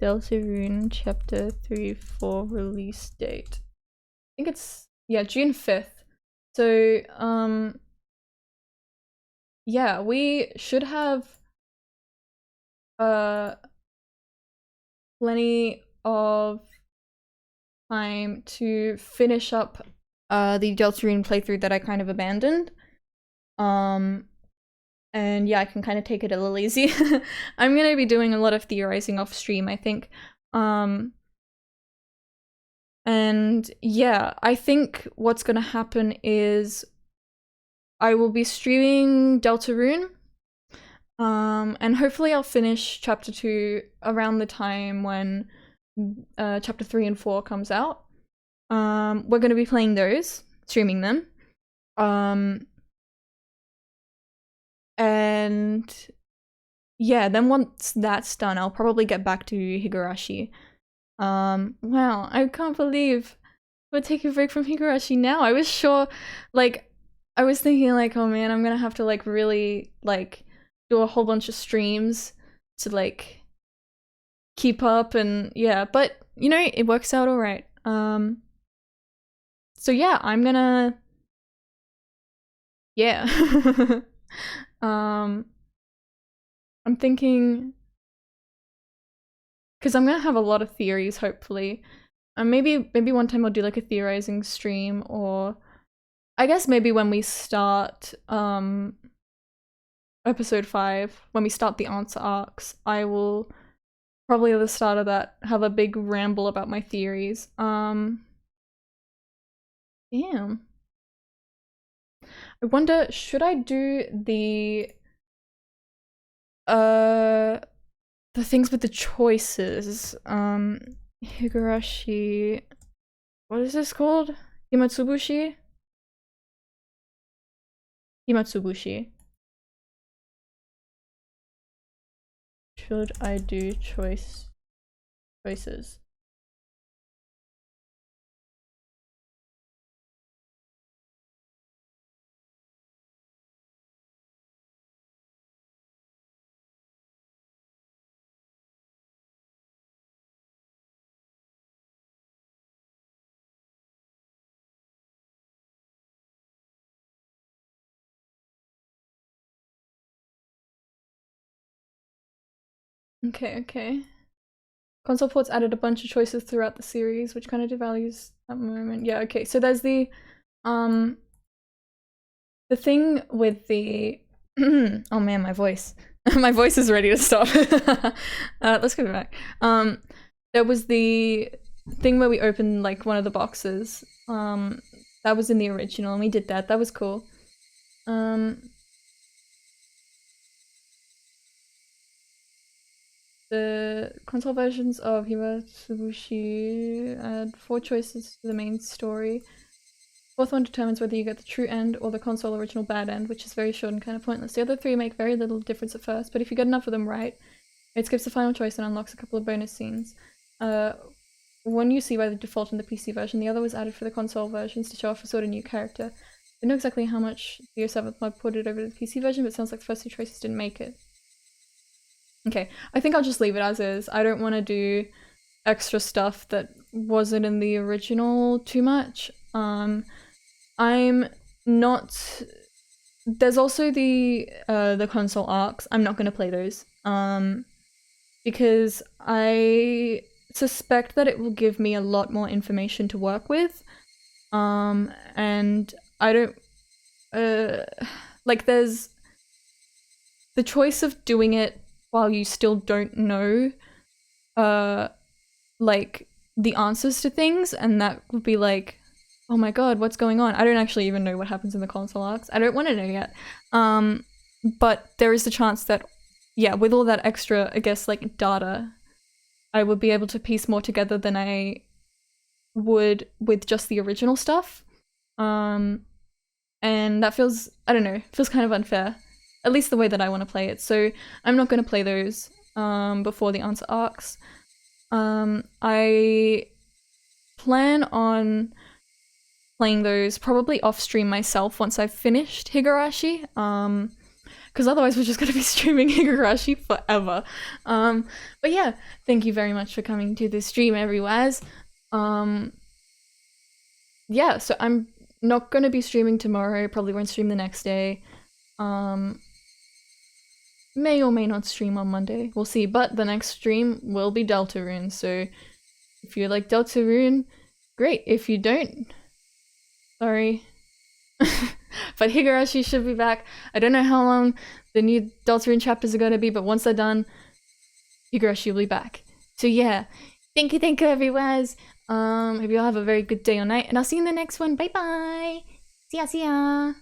Deltarune chapter 3-4 release date. I think it's, yeah, June 5th. So, yeah, we should have plenty of time to finish up the Deltarune playthrough that I kind of abandoned. And yeah, I can kind of take it a little easy. I'm gonna be doing a lot of theorizing off stream, I think. And yeah, I think what's gonna happen is I will be streaming Deltarune. And hopefully I'll finish chapter 2 around the time when chapter 3 and 4 comes out. We're gonna be playing those, streaming them. And yeah, then once that's done, I'll probably get back to Higurashi. Wow, I can't believe we're taking a break from Higurashi now. I was sure, like, I was thinking like, oh man, I'm gonna have to like really like do a whole bunch of streams to like keep up and yeah, but you know, it works out all right. So yeah, I'm gonna yeah. I'm thinking because I'm gonna have a lot of theories, hopefully. And maybe one time I'll do like a theorizing stream, or I guess maybe when we start episode 5, when we start the answer arcs, I will probably at the start of that have a big ramble about my theories. Damn. I wonder, should I do the things with the choices? Higurashi, what is this called? Himatsubushi? Himatsubushi. Should I do choices? Okay. Console ports added a bunch of choices throughout the series, which kind of devalues that moment. Yeah, okay. So there's the thing with the oh man, my voice. My voice is ready to stop. Let's go back. There was the thing where we opened like one of the boxes. That was in the original and we did that. That was cool. The console versions of Himatsubushi add 4 choices to the main story. Fourth one determines whether you get the true end or the console original bad end, which is very short and kind of pointless. The other 3 make very little difference at first, but if you get enough of them right, it skips the final choice and unlocks a couple of bonus scenes. One you see by the default in the PC version, the other was added for the console versions to show off a sort of new character. I don't know exactly how much the 07th mod ported over to the PC version, but it sounds like the first 2 choices didn't make it. Okay, I think I'll just leave it as is. I don't want to do extra stuff that wasn't in the original too much. I'm not... There's also the console arcs. I'm not going to play those. Because I suspect that it will give me a lot more information to work with. And I don't... like, there's the choice of doing it while you still don't know, like, the answers to things, and that would be like, oh my god, what's going on? I don't actually even know what happens in the console arcs. I don't want to know yet. But there is the chance that, yeah, with all that extra, I guess, like, data, I would be able to piece more together than I would with just the original stuff. And that feels, I don't know, feels kind of unfair. At least the way that I want to play it. So I'm not going to play those before the answer arcs. I plan on playing those probably off stream myself once I've finished Higurashi. Because otherwise we're just going to be streaming Higurashi forever. But yeah, thank you very much for coming to this stream, everywhere. Yeah, so I'm not going to be streaming tomorrow. Probably won't stream the next day. May or may not stream on Monday. We'll see. But the next stream will be Deltarune. So if you like Deltarune, great. If you don't, sorry. But Higurashi should be back. I don't know how long the new Deltarune chapters are going to be, but once they're done, Higurashi will be back. So yeah, thank you everyone. Hope you all have a very good day or night, and I'll see you in the next one. Bye bye. See ya.